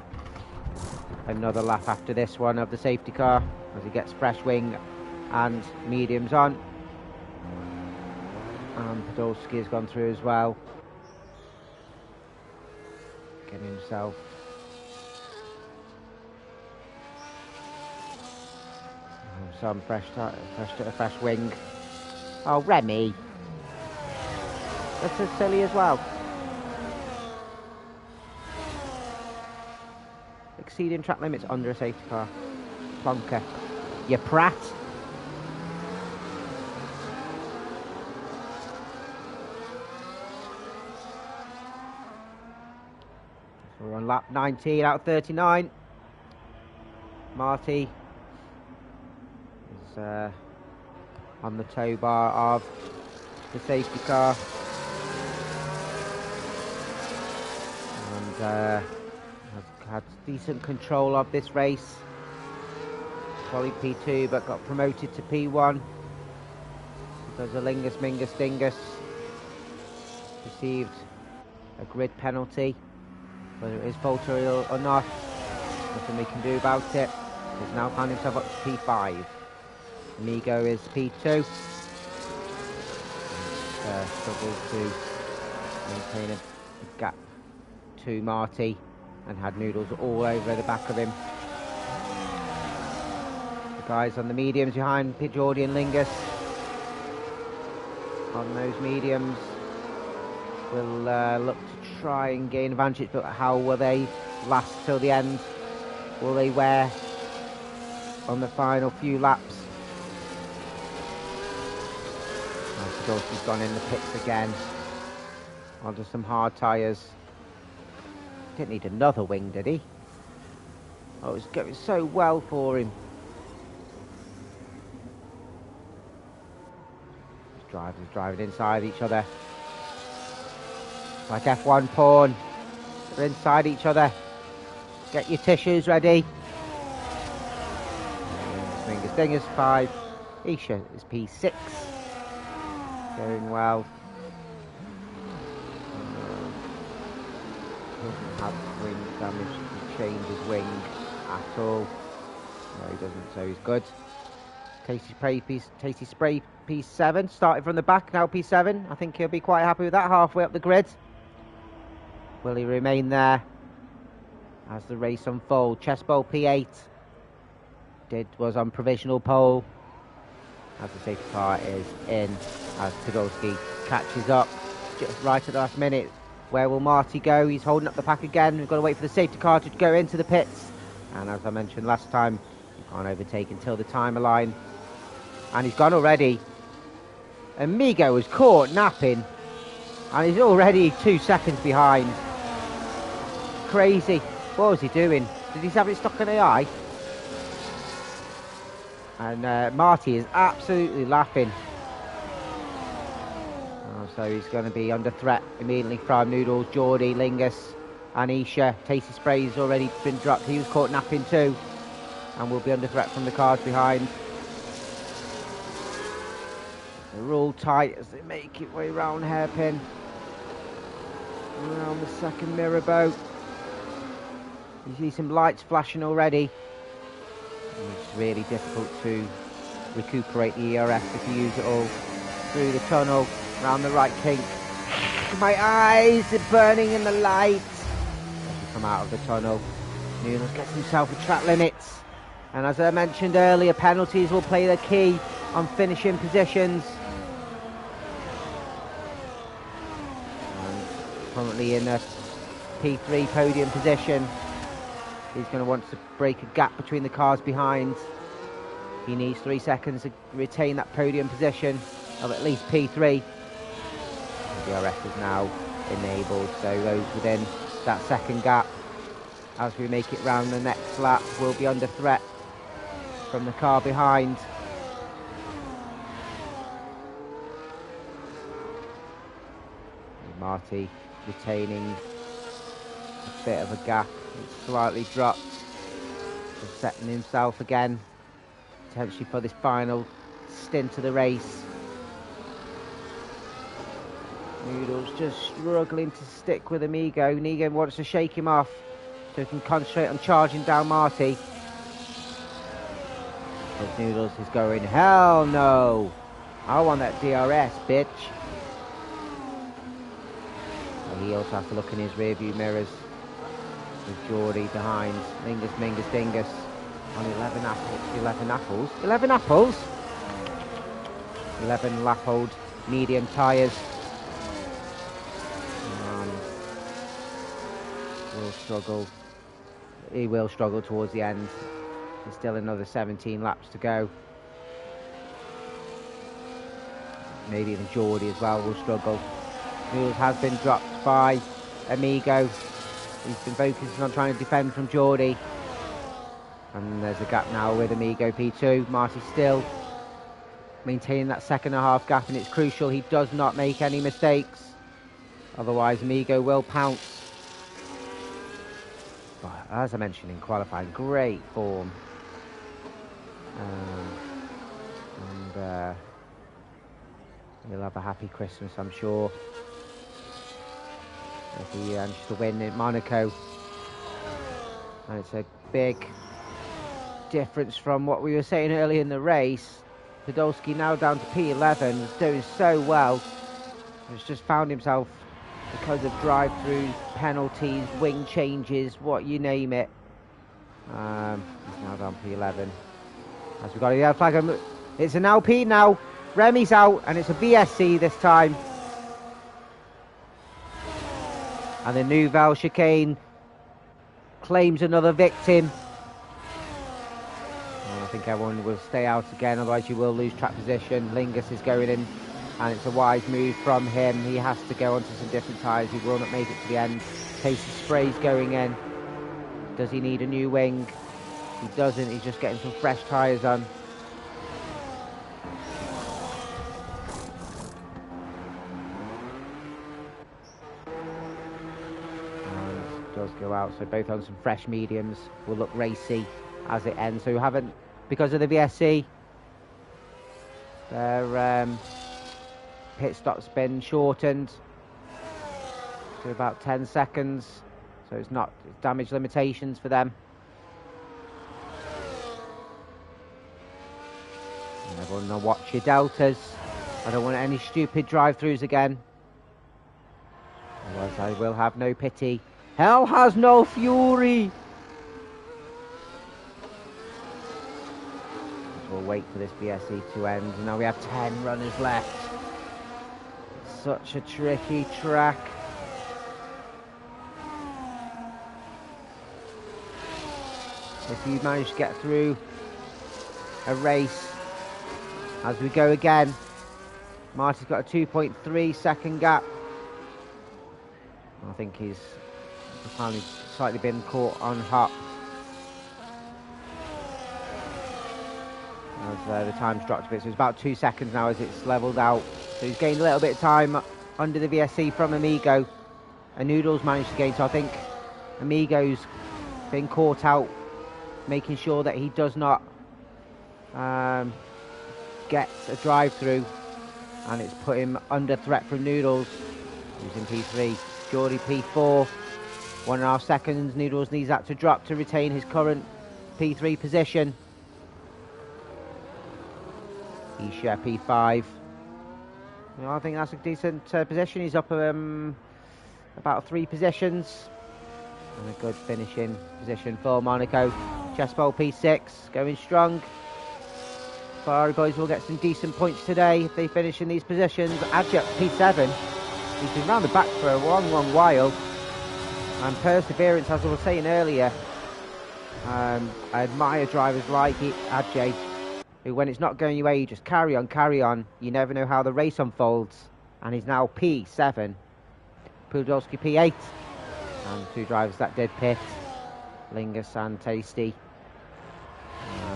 another lap after this one of the safety car as he gets fresh wing and mediums on. And Podolski has gone through as well, getting himself some fresh wing. Oh, Remy, that's so silly as well. Exceeding track limits under a safety car. Plonker. You prat. So we're on lap 19 out of 39. Marty is on the tow bar of the safety car. And has had decent control of this race. Quali P2 but got promoted to P1 because of Lingus Mingus Dingus received a grid penalty. Whether it is fault or not, nothing we can do about it. He's now found himself up to P5. Amigo is P2. Struggled to maintain a gap to Marty and had noodles all over the back of him. The guys on the mediums behind Geordie and Lingus on those mediums will look to try and gain advantage, but how will they last till the end? Will they wear on the final few laps? He's gone in the pits again onto some hard tyres. Didn't need another wing, did he? Oh, it was going so well for him. Drivers driving inside each other. Like F1 porn. They're inside each other. Get your tissues ready. Mingus Dingus 5. Isha is P6. Going well. Doesn't have wing damage to change his wing at all. No, he doesn't, so he's good. Tasty Spray P7, started from the back, now P7. I think he'll be quite happy with that, halfway up the grid. Will he remain there as the race unfolds? Chess Bowl P8 was on provisional pole. as the safety car is in, as Podolski catches up just right at the last minute. Where will Marty go? He's holding up the pack again. We've got to wait for the safety car to go into the pits. And as I mentioned last time, you can't overtake until the timer line. And he's gone already. Amigo was caught napping. And he's already 2 seconds behind. Crazy. What was he doing? Did he have it stuck in the eye? And Marty is absolutely laughing. So he's going to be under threat immediately from Noodles, Geordie, Lingus, Anisha. Tasty Spray's already been dropped. He was caught napping too. And will be under threat from the cars behind. They're all tight as they make it way round hairpin. Around the second mirror boat. You see some lights flashing already. It's really difficult to recuperate the ERS if you use it all. Through the tunnel, round the right kink. My eyes are burning in the light. As we come out of the tunnel, Nunes gets himself a track limits. And as I mentioned earlier, penalties will play the key on finishing positions. And currently in a P3 podium position. He's going to want to break a gap between the cars behind. He needs 3 seconds to retain that podium position of at least P3. The DRS is now enabled, so those within that second gap, as we make it round the next lap, will be under threat from the car behind. And Marty retaining a bit of a gap. It's slightly dropped, just setting himself again, potentially for this final stint of the race. Noodles just struggling to stick with Amigo. Amigo wants to shake him off so he can concentrate on charging down Marty. But Noodles is going, hell no! I want that DRS, bitch. So he also has to look in his rearview mirrors. With Geordie behind. Mingus, Dingus. On 11 apples. 11 apples? 11 apples? 11 lap-old medium tyres. Will struggle. He will struggle towards the end. There's still another 17 laps to go. Maybe even Geordie as well will struggle. Mules has been dropped by Amigo. He's been focusing on trying to defend from Geordie. And there's a gap now with Amigo P2. Marty still maintaining that second and a half gap, and it's crucial he does not make any mistakes. Otherwise, Amigo will pounce. But as I mentioned in qualifying, great form. And he'll have a happy Christmas, I'm sure. If he manages to win in Monaco. And it's a big difference from what we were saying earlier in the race. Podolski now down to P11, is doing so well. He's just found himself, because of drive-through, penalties, wing changes, what you name it. He's now down P11. As we've got a yellow flag, it's an LP now. Remy's out, and it's a VSC this time. And the Nouvelle chicane claims another victim. And I think everyone will stay out again, otherwise you will lose track position. Lingus is going in, and it's a wise move from him. He has to go onto some different tyres. He will not make it to the end. Tasty Spray's going in. Does he need a new wing? He doesn't. He's just getting some fresh tyres on. Does go out, so both on some fresh mediums will look racy as it ends. So you haven't, because of the VSC, their pit stop's been shortened to about 10 seconds, so it's not damage limitations for them. And everyone will watch your deltas. I don't want any stupid drive-throughs again, otherwise I will have no pity. Hell has no fury. It's all wait for this VSE to end. And now we have 10 runners left. Such a tricky track. If you manage to get through a race, as we go again, Marty's got a 2.3 second gap. I think he's finally slightly been caught on hop. As the time's dropped a bit, so it's about 2 seconds now as it's levelled out. So he's gained a little bit of time under the VSC from Amigo. And Noodles managed to gain, so I think Amigo's been caught out, making sure that he does not get a drive-through, and it's put him under threat from Noodles, who's in P3. Geordie P4, 1.5 seconds. Noodles needs that to drop to retain his current P3 position. Isha P5. You know, I think that's a decent position. He's up about 3 positions. And a good finishing position for Monaco. Chessbowl P6, going strong. Ferrari boys will get some decent points today if they finish in these positions. Adjet P7. He's been round the back for a long, long while. And perseverance, as I was saying earlier. I admire drivers like Adjet, who when it's not going your way, you just carry on, carry on. You never know how the race unfolds. And he's now P7. Pudolski P8. And 2 drivers that did pit, Lingus and Tasty.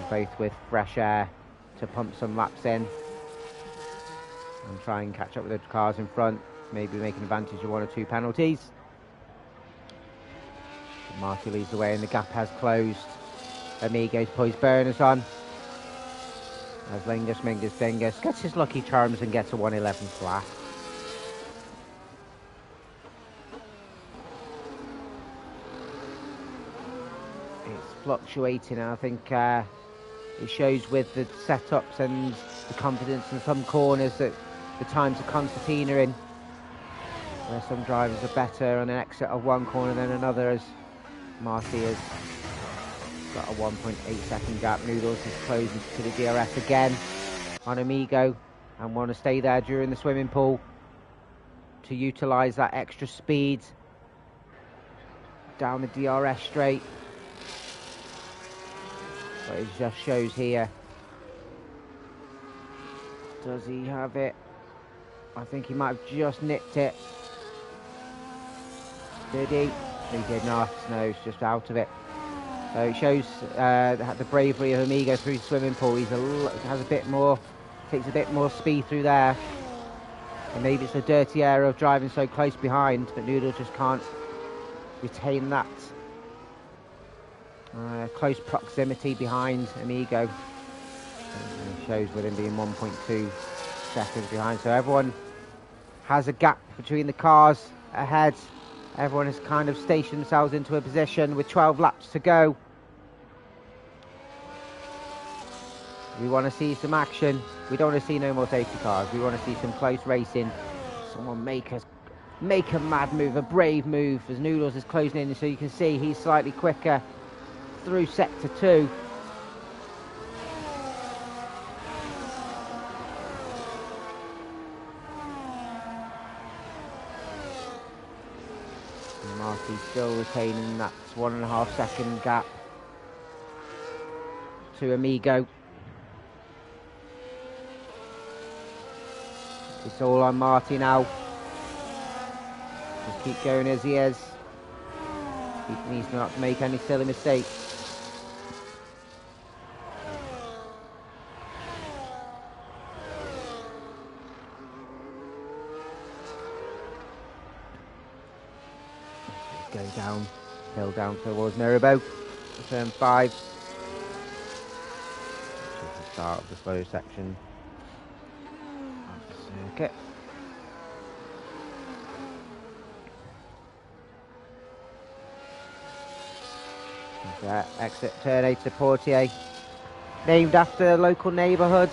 Both with fresh air to pump some laps in. And try and catch up with the cars in front. Maybe making advantage of 1 or 2 penalties. Marty leads the way and the gap has closed. Amigos put his burners on. As Lingus, Mingus, Dingus gets his lucky charms and gets a 111 flat. It's fluctuating, and I think it shows with the setups and the confidence in some corners that the times are concertina in, where some drivers are better on an exit of one corner than another, as Marty has got a 1.8 second gap. Noodles is closing to the DRS again on Amigo and want to stay there during the swimming pool to utilise that extra speed down the DRS straight. But it just shows here. Does he have it? I think he might have just nicked it. Did he? He did not. No, it's just out of it. So it shows the bravery of Amigo through the swimming pool. He's has a bit more, takes a bit more speed through there. And maybe it's the dirty air of driving so close behind, but Noodle just can't retain that close proximity behind Amigo. And it shows with him being 1.2 seconds behind. So everyone has a gap between the cars ahead. Everyone has kind of stationed themselves into a position with 12 laps to go. We want to see some action. We don't want to see no more safety cars. We want to see some close racing. Someone make a mad move, a brave move, as Noodles is closing in. So you can see he's slightly quicker through sector 2. Marty's still retaining that 1.5 second gap to Amigo. It's all on Marty now. Just keep going as he is. He needs not to make any silly mistakes. Go down, hill down towards Mirabeau, turn 5. Which is the start of the slow section of the circuit. Exit turn 8 to Portier, named after a local neighbourhood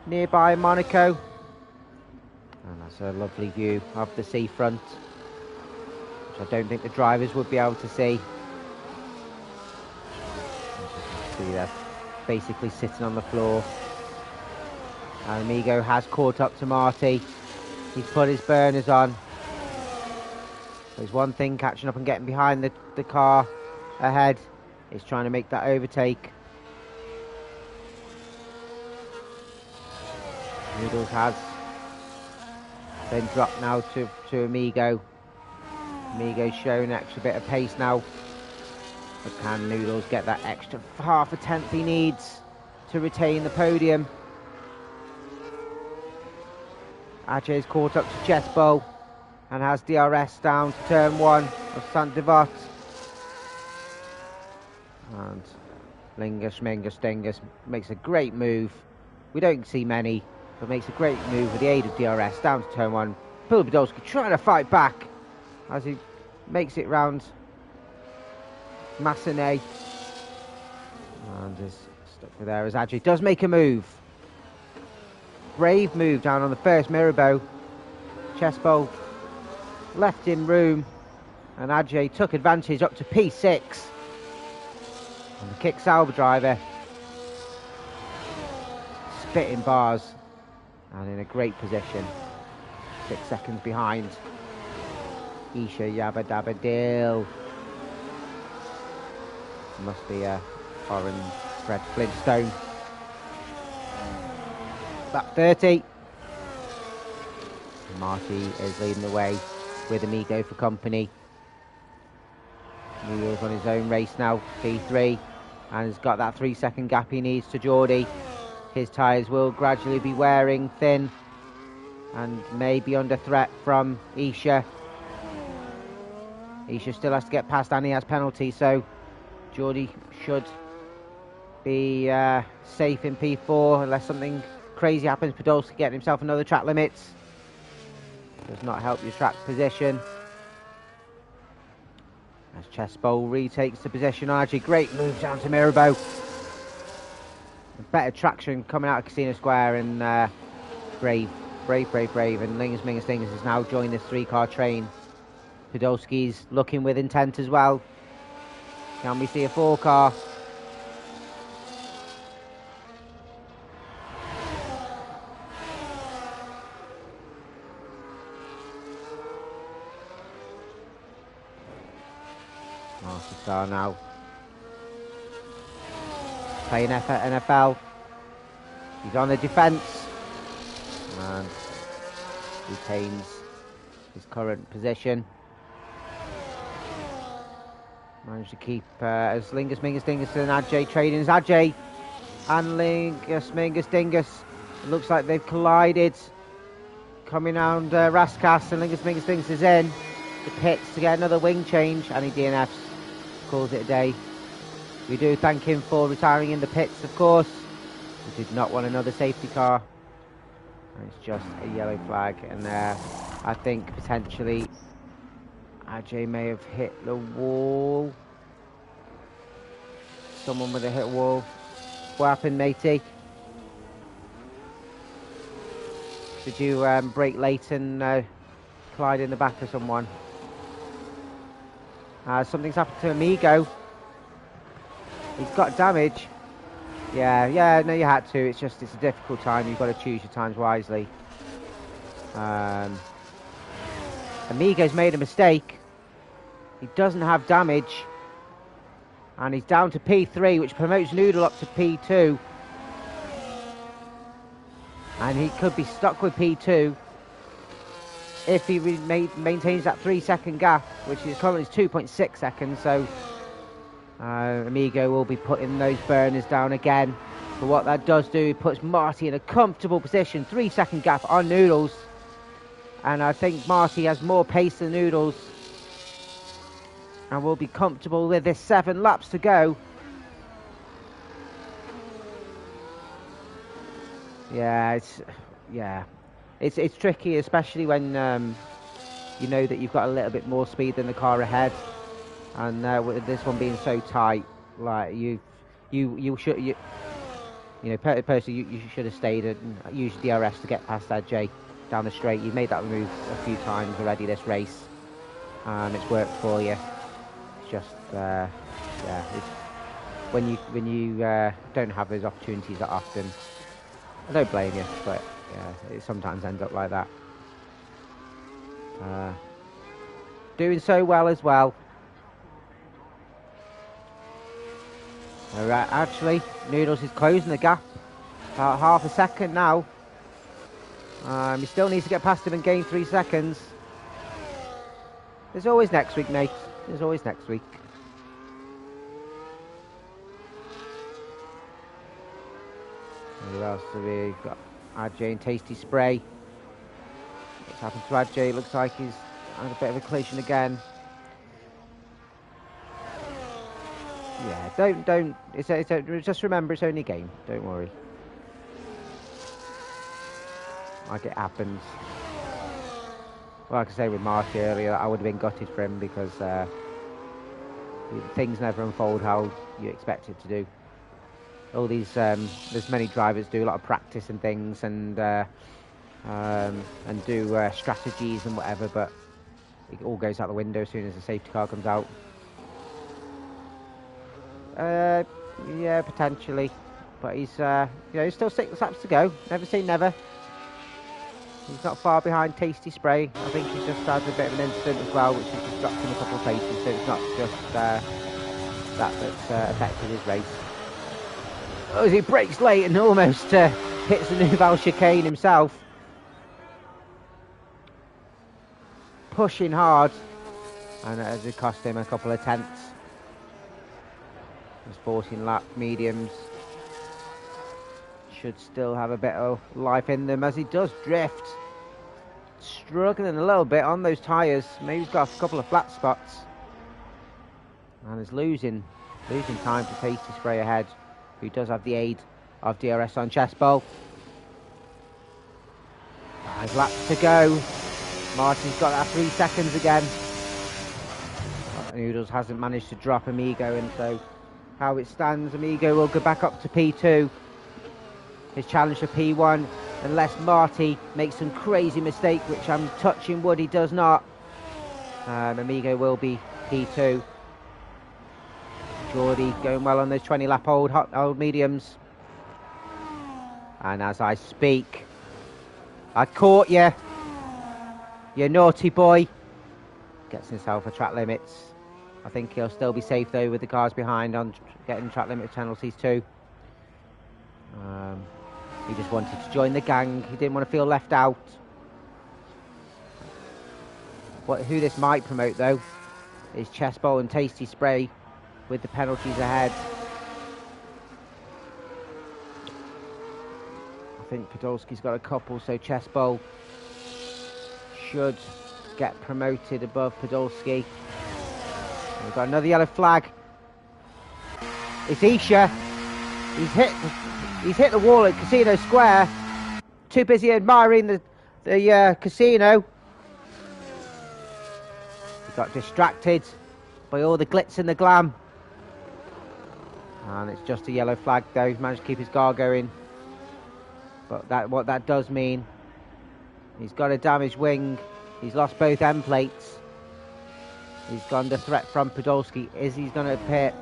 nearby Monaco. And that's a lovely view of the seafront, which I don't think the drivers would be able to see. See that basically sitting on the floor. And Amigo has caught up to Marty. He's put his burners on. There's one thing, catching up and getting behind the car ahead. It's trying to make that overtake. Noodles has been dropped now to Amigo. Amigo's showing an extra bit of pace now. But can Noodles get that extra half a tenth he needs to retain the podium? Ajay's caught up to Chesbo and has DRS down to turn 1 of Saint Devot. And Lingus Dingus makes a great move. We don't see many, but makes a great move with the aid of DRS down to turn 1. Bill Podolski trying to fight back as he makes it round Massenet. And is stuck with there as Ajay does make a move. Brave move down on the first mirror bow. Chesbo left him room, and Ajay took advantage up to P6. And the kick Sauber driver spitting bars and in a great position. 6 seconds behind. Isha Yabba Dabba Dill. Must be a foreign Fred Flintstone. Lap 30. Marty is leading the way with Amigo for company. Noodles on his own race now, P3, and has got that 3 second gap he needs to Geordie. His tyres will gradually be wearing thin and may be under threat from Isha. Isha still has to get past Annie as penalty, so Geordie should be safe in P4 unless something crazy happens. Podolski getting himself another track limits. Does not help your track position. As Chesbo retakes the position. Archie, great move down to Mirabeau. Better traction coming out of Casino Square, and Brave. And Mingus has now joined this 3-car train. Podolski's looking with intent as well. Can we see a 4-car? Master Star now playing NFL. He's on the defence and retains his current position. Managed to keep as Lingus Mingus Dingus and Ajay trading as Ajay and Lingus Mingus Dingus. It looks like they've collided. Coming round Raskas, and Lingus Mingus Dingus is in the pits to get another wing change, and he DNFs, calls it a day. We do thank him for retiring in the pits, of course. We did not want another safety car. And it's just a yellow flag, and I think potentially Ajay may have hit the wall. Someone with a hit wall. What happened, matey? Did you brake late and collide in the back of someone? Something's happened to Amigo. He's got damage. Yeah, no, you had to. It's a difficult time. You've got to choose your times wisely. Amigo's made a mistake. He doesn't have damage. And he's down to P3, which promotes Noodle up to P2. And he could be stuck with P2 if he maintains that 3 second gap, which is currently 2.6 seconds. So Amigo will be putting those burners down again. But what that does do, it puts Marty in a comfortable position. 3 second gap on Noodles. And I think Marty has more pace than Noodles. And will be comfortable with this 7 laps to go. Yeah, it's tricky, especially when you know that you've got a little bit more speed than the car ahead, and with this one being so tight, like you should personally you should have stayed and used DRS to get past that J down the straight. You've made that move a few times already this race, and it's worked for you. It's just when you don't have those opportunities that often. I don't blame you, but yeah, it sometimes ends up like that. Doing so well as well. Alright, actually, Noodles is closing the gap. About half a second now. He still needs to get past him and gain 3 seconds. There's always next week, mate. There's always next week. Who else have we got? Ajay and Tasty Spray. What's happened to Ajay? It looks like he's had a bit of a collision again. Yeah, don't. Just remember, it's only a game. Don't worry. Like it happens. Well, like I say with Marty earlier, I would have been gutted for him because things never unfold how you expect it to do. All these, there's many drivers do a lot of practice and things, and do strategies and whatever, but it all goes out the window as soon as the safety car comes out. Yeah, potentially, but he's he's still 6 laps to go. Never say never. He's not far behind Tasty Spray. I think he just had a bit of an incident as well, which has just dropped him a couple of places, so it's not just that's affected his race. Oh, he brakes late and almost hits the Nouvel chicane himself. Pushing hard, and it has cost him a couple of tenths. His 14 lap mediums should still have a bit of life in them as he does drift. Struggling a little bit on those tyres. Maybe he's got a couple of flat spots. And is losing time to Tasty Spray ahead, who does have the aid of DRS on chest bowl. 5 laps to go. Martin's got that 3 seconds again. Noodles hasn't managed to drop Amigo, and so how it stands, Amigo will go back up to P2. His challenge for P1, unless Marty makes some crazy mistake, which I'm touching wood he does not. Amigo will be P2. Geordie going well on those 20 lap old mediums. And as I speak, I caught you, you naughty boy. Gets himself a track limits. I think he'll still be safe though with the cars behind on getting track limit penalties too. He just wanted to join the gang. He didn't want to feel left out. Who this might promote though is Chest Bowl and Tasty Spray with the penalties ahead. I think Podolski's got a couple, so Chest Bowl should get promoted above Podolski. We've got another yellow flag. It's Isha. He's hit the wall at Casino Square. Too busy admiring the casino. He got distracted by all the glitz and the glam. And it's just a yellow flag though. He's managed to keep his car going. But what that does mean, he's got a damaged wing. He's lost both end plates. He's gone the threat from Podolski. Is he's going to pit?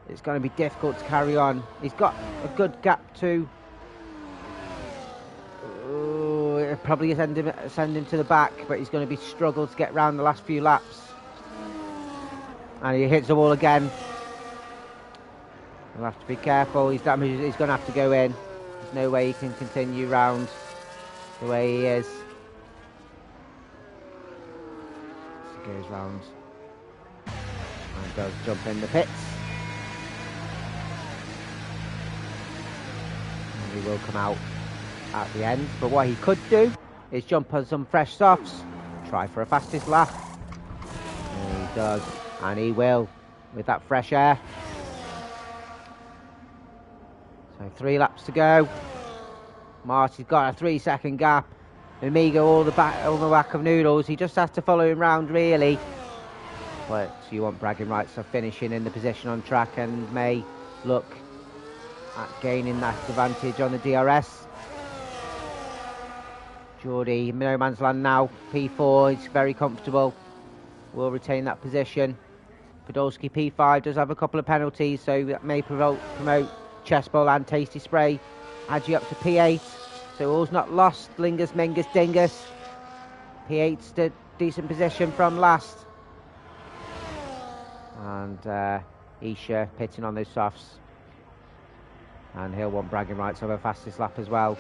It's going to be difficult to carry on. He's got a good gap too. It'll probably send him to the back, but he's going to be struggled to get round the last few laps. And he hits the wall again. He'll have to be careful. He's damaged. He's going to have to go in. There's no way he can continue round the way he is. So he goes round and does jump in the pits. And he will come out at the end. But what he could do is jump on some fresh softs, try for a fastest lap. And he does, and he will with that fresh air. So 3 laps to go. Marty's got a 3-second gap. Amigo all the back of Noodles. He just has to follow him round really. But you want bragging rights of finishing in the position on track, and may look at gaining that advantage on the DRS. Geordie, no man's land now. P4, he's very comfortable. Will retain that position. Podolski P5 does have a couple of penalties, so that may promote Chest Bowl and Tasty Spray. Adji up to P8, so all's not lost. Lingus, Mingus, Dingus. P8's the decent position from last. And Isha pitting on those softs. And he'll want bragging rights over fastest lap as well.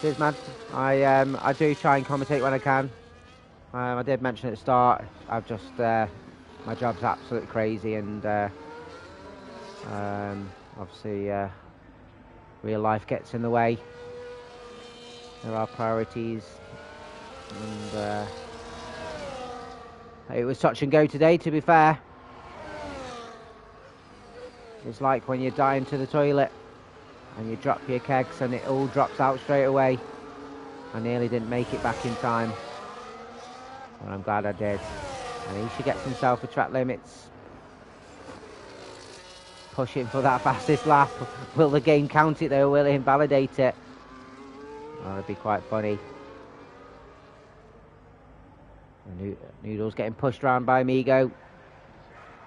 Cheers, man. I do try and commentate when I can. I did mention at the start, I've just my job's absolutely crazy, and obviously real life gets in the way. There are priorities, and it was touch and go today, to be fair. It's like when you're dying to the toilet and you drop your kegs and it all drops out straight away. I nearly didn't make it back in time, but I'm glad I did. And Isha gets himself a track limits, pushing for that fastest lap. Will the game count it though? Will it invalidate it? Oh, that'd be quite funny. Noodles getting pushed around by Amigo.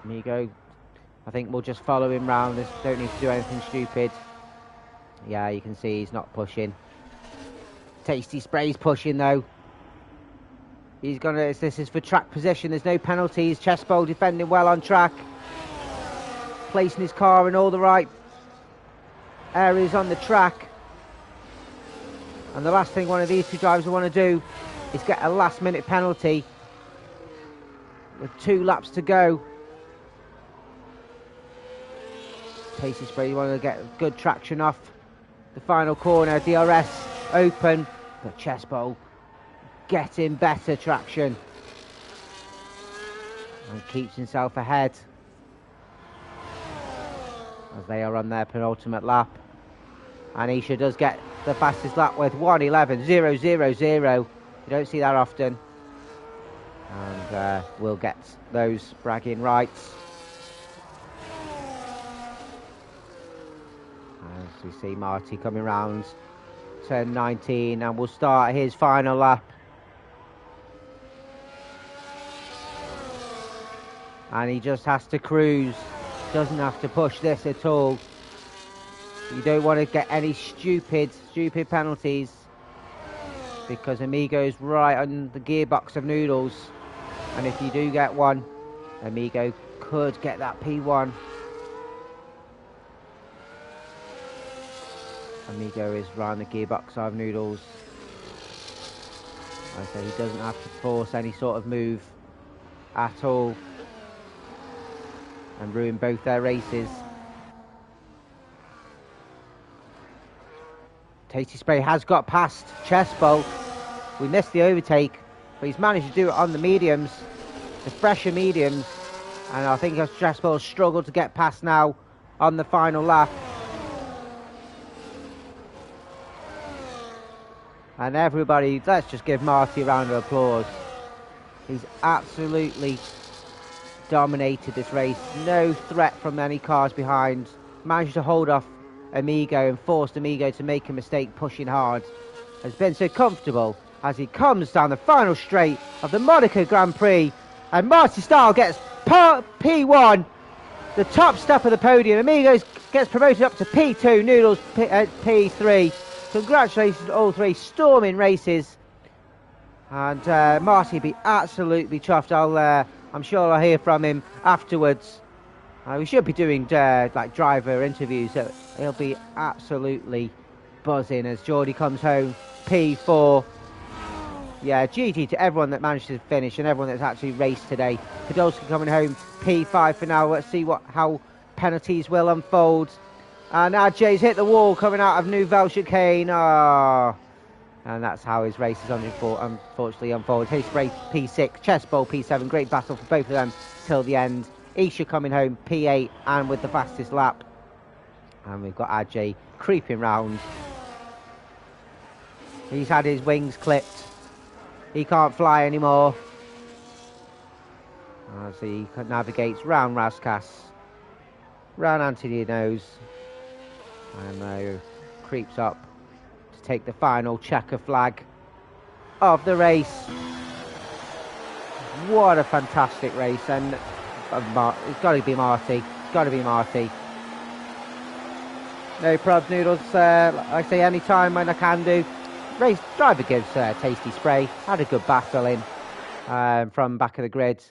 Amigo, I think we'll just follow him round. Don't need to do anything stupid. Yeah, you can see he's not pushing. Tasty Spray's pushing though. He's gonna. This is for track position. There's no penalties. Chest Bowl defending well on track, placing his car in all the right areas on the track. And the last thing one of these two drivers will want to do is get a last-minute penalty with 2 laps to go. Tasty Spray, you want to get good traction off the final corner. DRS open, but Chest Bowl getting better traction and keeps himself ahead as they are on their penultimate lap. And Isha does get the fastest lap with 1:11.000. You don't see that often, and we'll get those bragging rights. As we see Marty coming round turn 19, and we'll start his final lap. And he just has to cruise, doesn't have to push this at all. You don't want to get any stupid penalties, because Amigo's right on the gearbox of Noodles, and if you do get one, Amigo could get that P1. Amigo is right on the gearbox of Noodles. Like I say, he doesn't have to force any sort of move at all and ruin both their races. Tasty Spray has got past Chest Bowl. We missed the overtake, but he's managed to do it on the mediums, the fresher mediums, and I think Chest Bowl struggled to get past now on the final lap. And everybody, let's just give Marty a round of applause. He's absolutely dominated this race. No threat from any cars behind. Managed to hold off Amigo and forced Amigo to make a mistake pushing hard. Has been so comfortable as he comes down the final straight of the Monaco Grand Prix. And Marty Style gets P1, the top step of the podium. Amigo gets promoted up to P2, Noodles P3. Congratulations to all three, storming races. And Marty will be absolutely chuffed. I'm sure I'll hear from him afterwards. We should be doing like driver interviews, so he'll be absolutely buzzing as Geordie comes home P4. Yeah, GG to everyone that managed to finish and everyone that's actually raced today. Podolski coming home P5 for now. Let's see how penalties will unfold. And Adjay's hit the wall coming out of Nouvelle Chicane. Oh. And that's how his race is unfortunately unfolded. Tasty Spray P6, Chest Bowl P7. Great battle for both of them till the end. Isha coming home P8 and with the fastest lap. And we've got Adjay creeping round. He's had his wings clipped. He can't fly anymore. As he navigates round Raskas, round Antonino's, and creeps up to take the final checker flag of the race. What a fantastic race, and it's got to be Marty. It's got to be Marty. No probs, Noodles. Like I say, any time when I can do. Race driver gives Tasty Spray. Had a good battle in from back of the grid.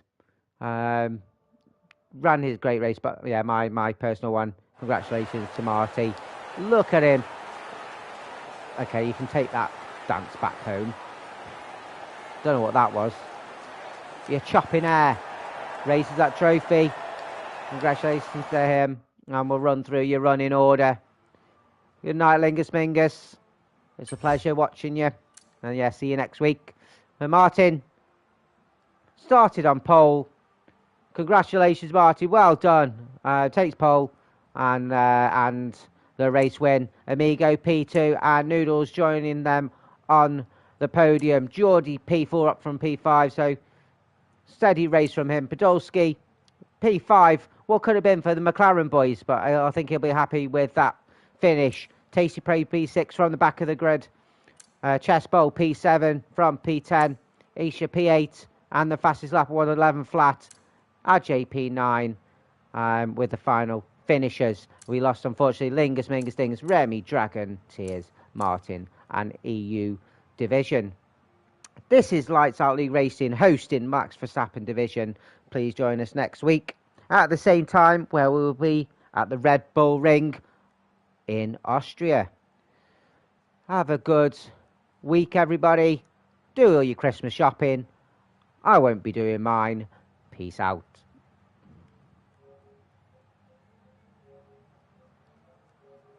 Ran his great race, but yeah, my personal one. Congratulations to Marty. Look at him. Okay, you can take that dance back home. Don't know what that was. You're chopping air. Raises that trophy. Congratulations to him. And we'll run through your running order. Good night, Lingus Mingus. It's a pleasure watching you. And yeah, see you next week. And Martin started on pole. Congratulations, Martin. Well done. Takes pole and the race win. Amigo P2 and Noodles joining them on the podium. Geordie P4 up from P5. So steady race from him. Podolski P5. What could have been for the McLaren boys, but I think he'll be happy with that finish. Tasty Prey P6 from the back of the grid. Chess Bowl P7 from P10. Isha P8 and the fastest lap 1:11 flat. Ajay P9 with the final finishers. We lost, unfortunately, Lingus, Mingus, Dingus, Remy, Dragon, Tears, Martin and EU Division. This is Lights Out League Racing hosting Max Verstappen Division. Please join us next week at the same time where we will be at the Red Bull Ring in Austria. Have a good week, everybody. Do all your Christmas shopping. I won't be doing mine. Peace out.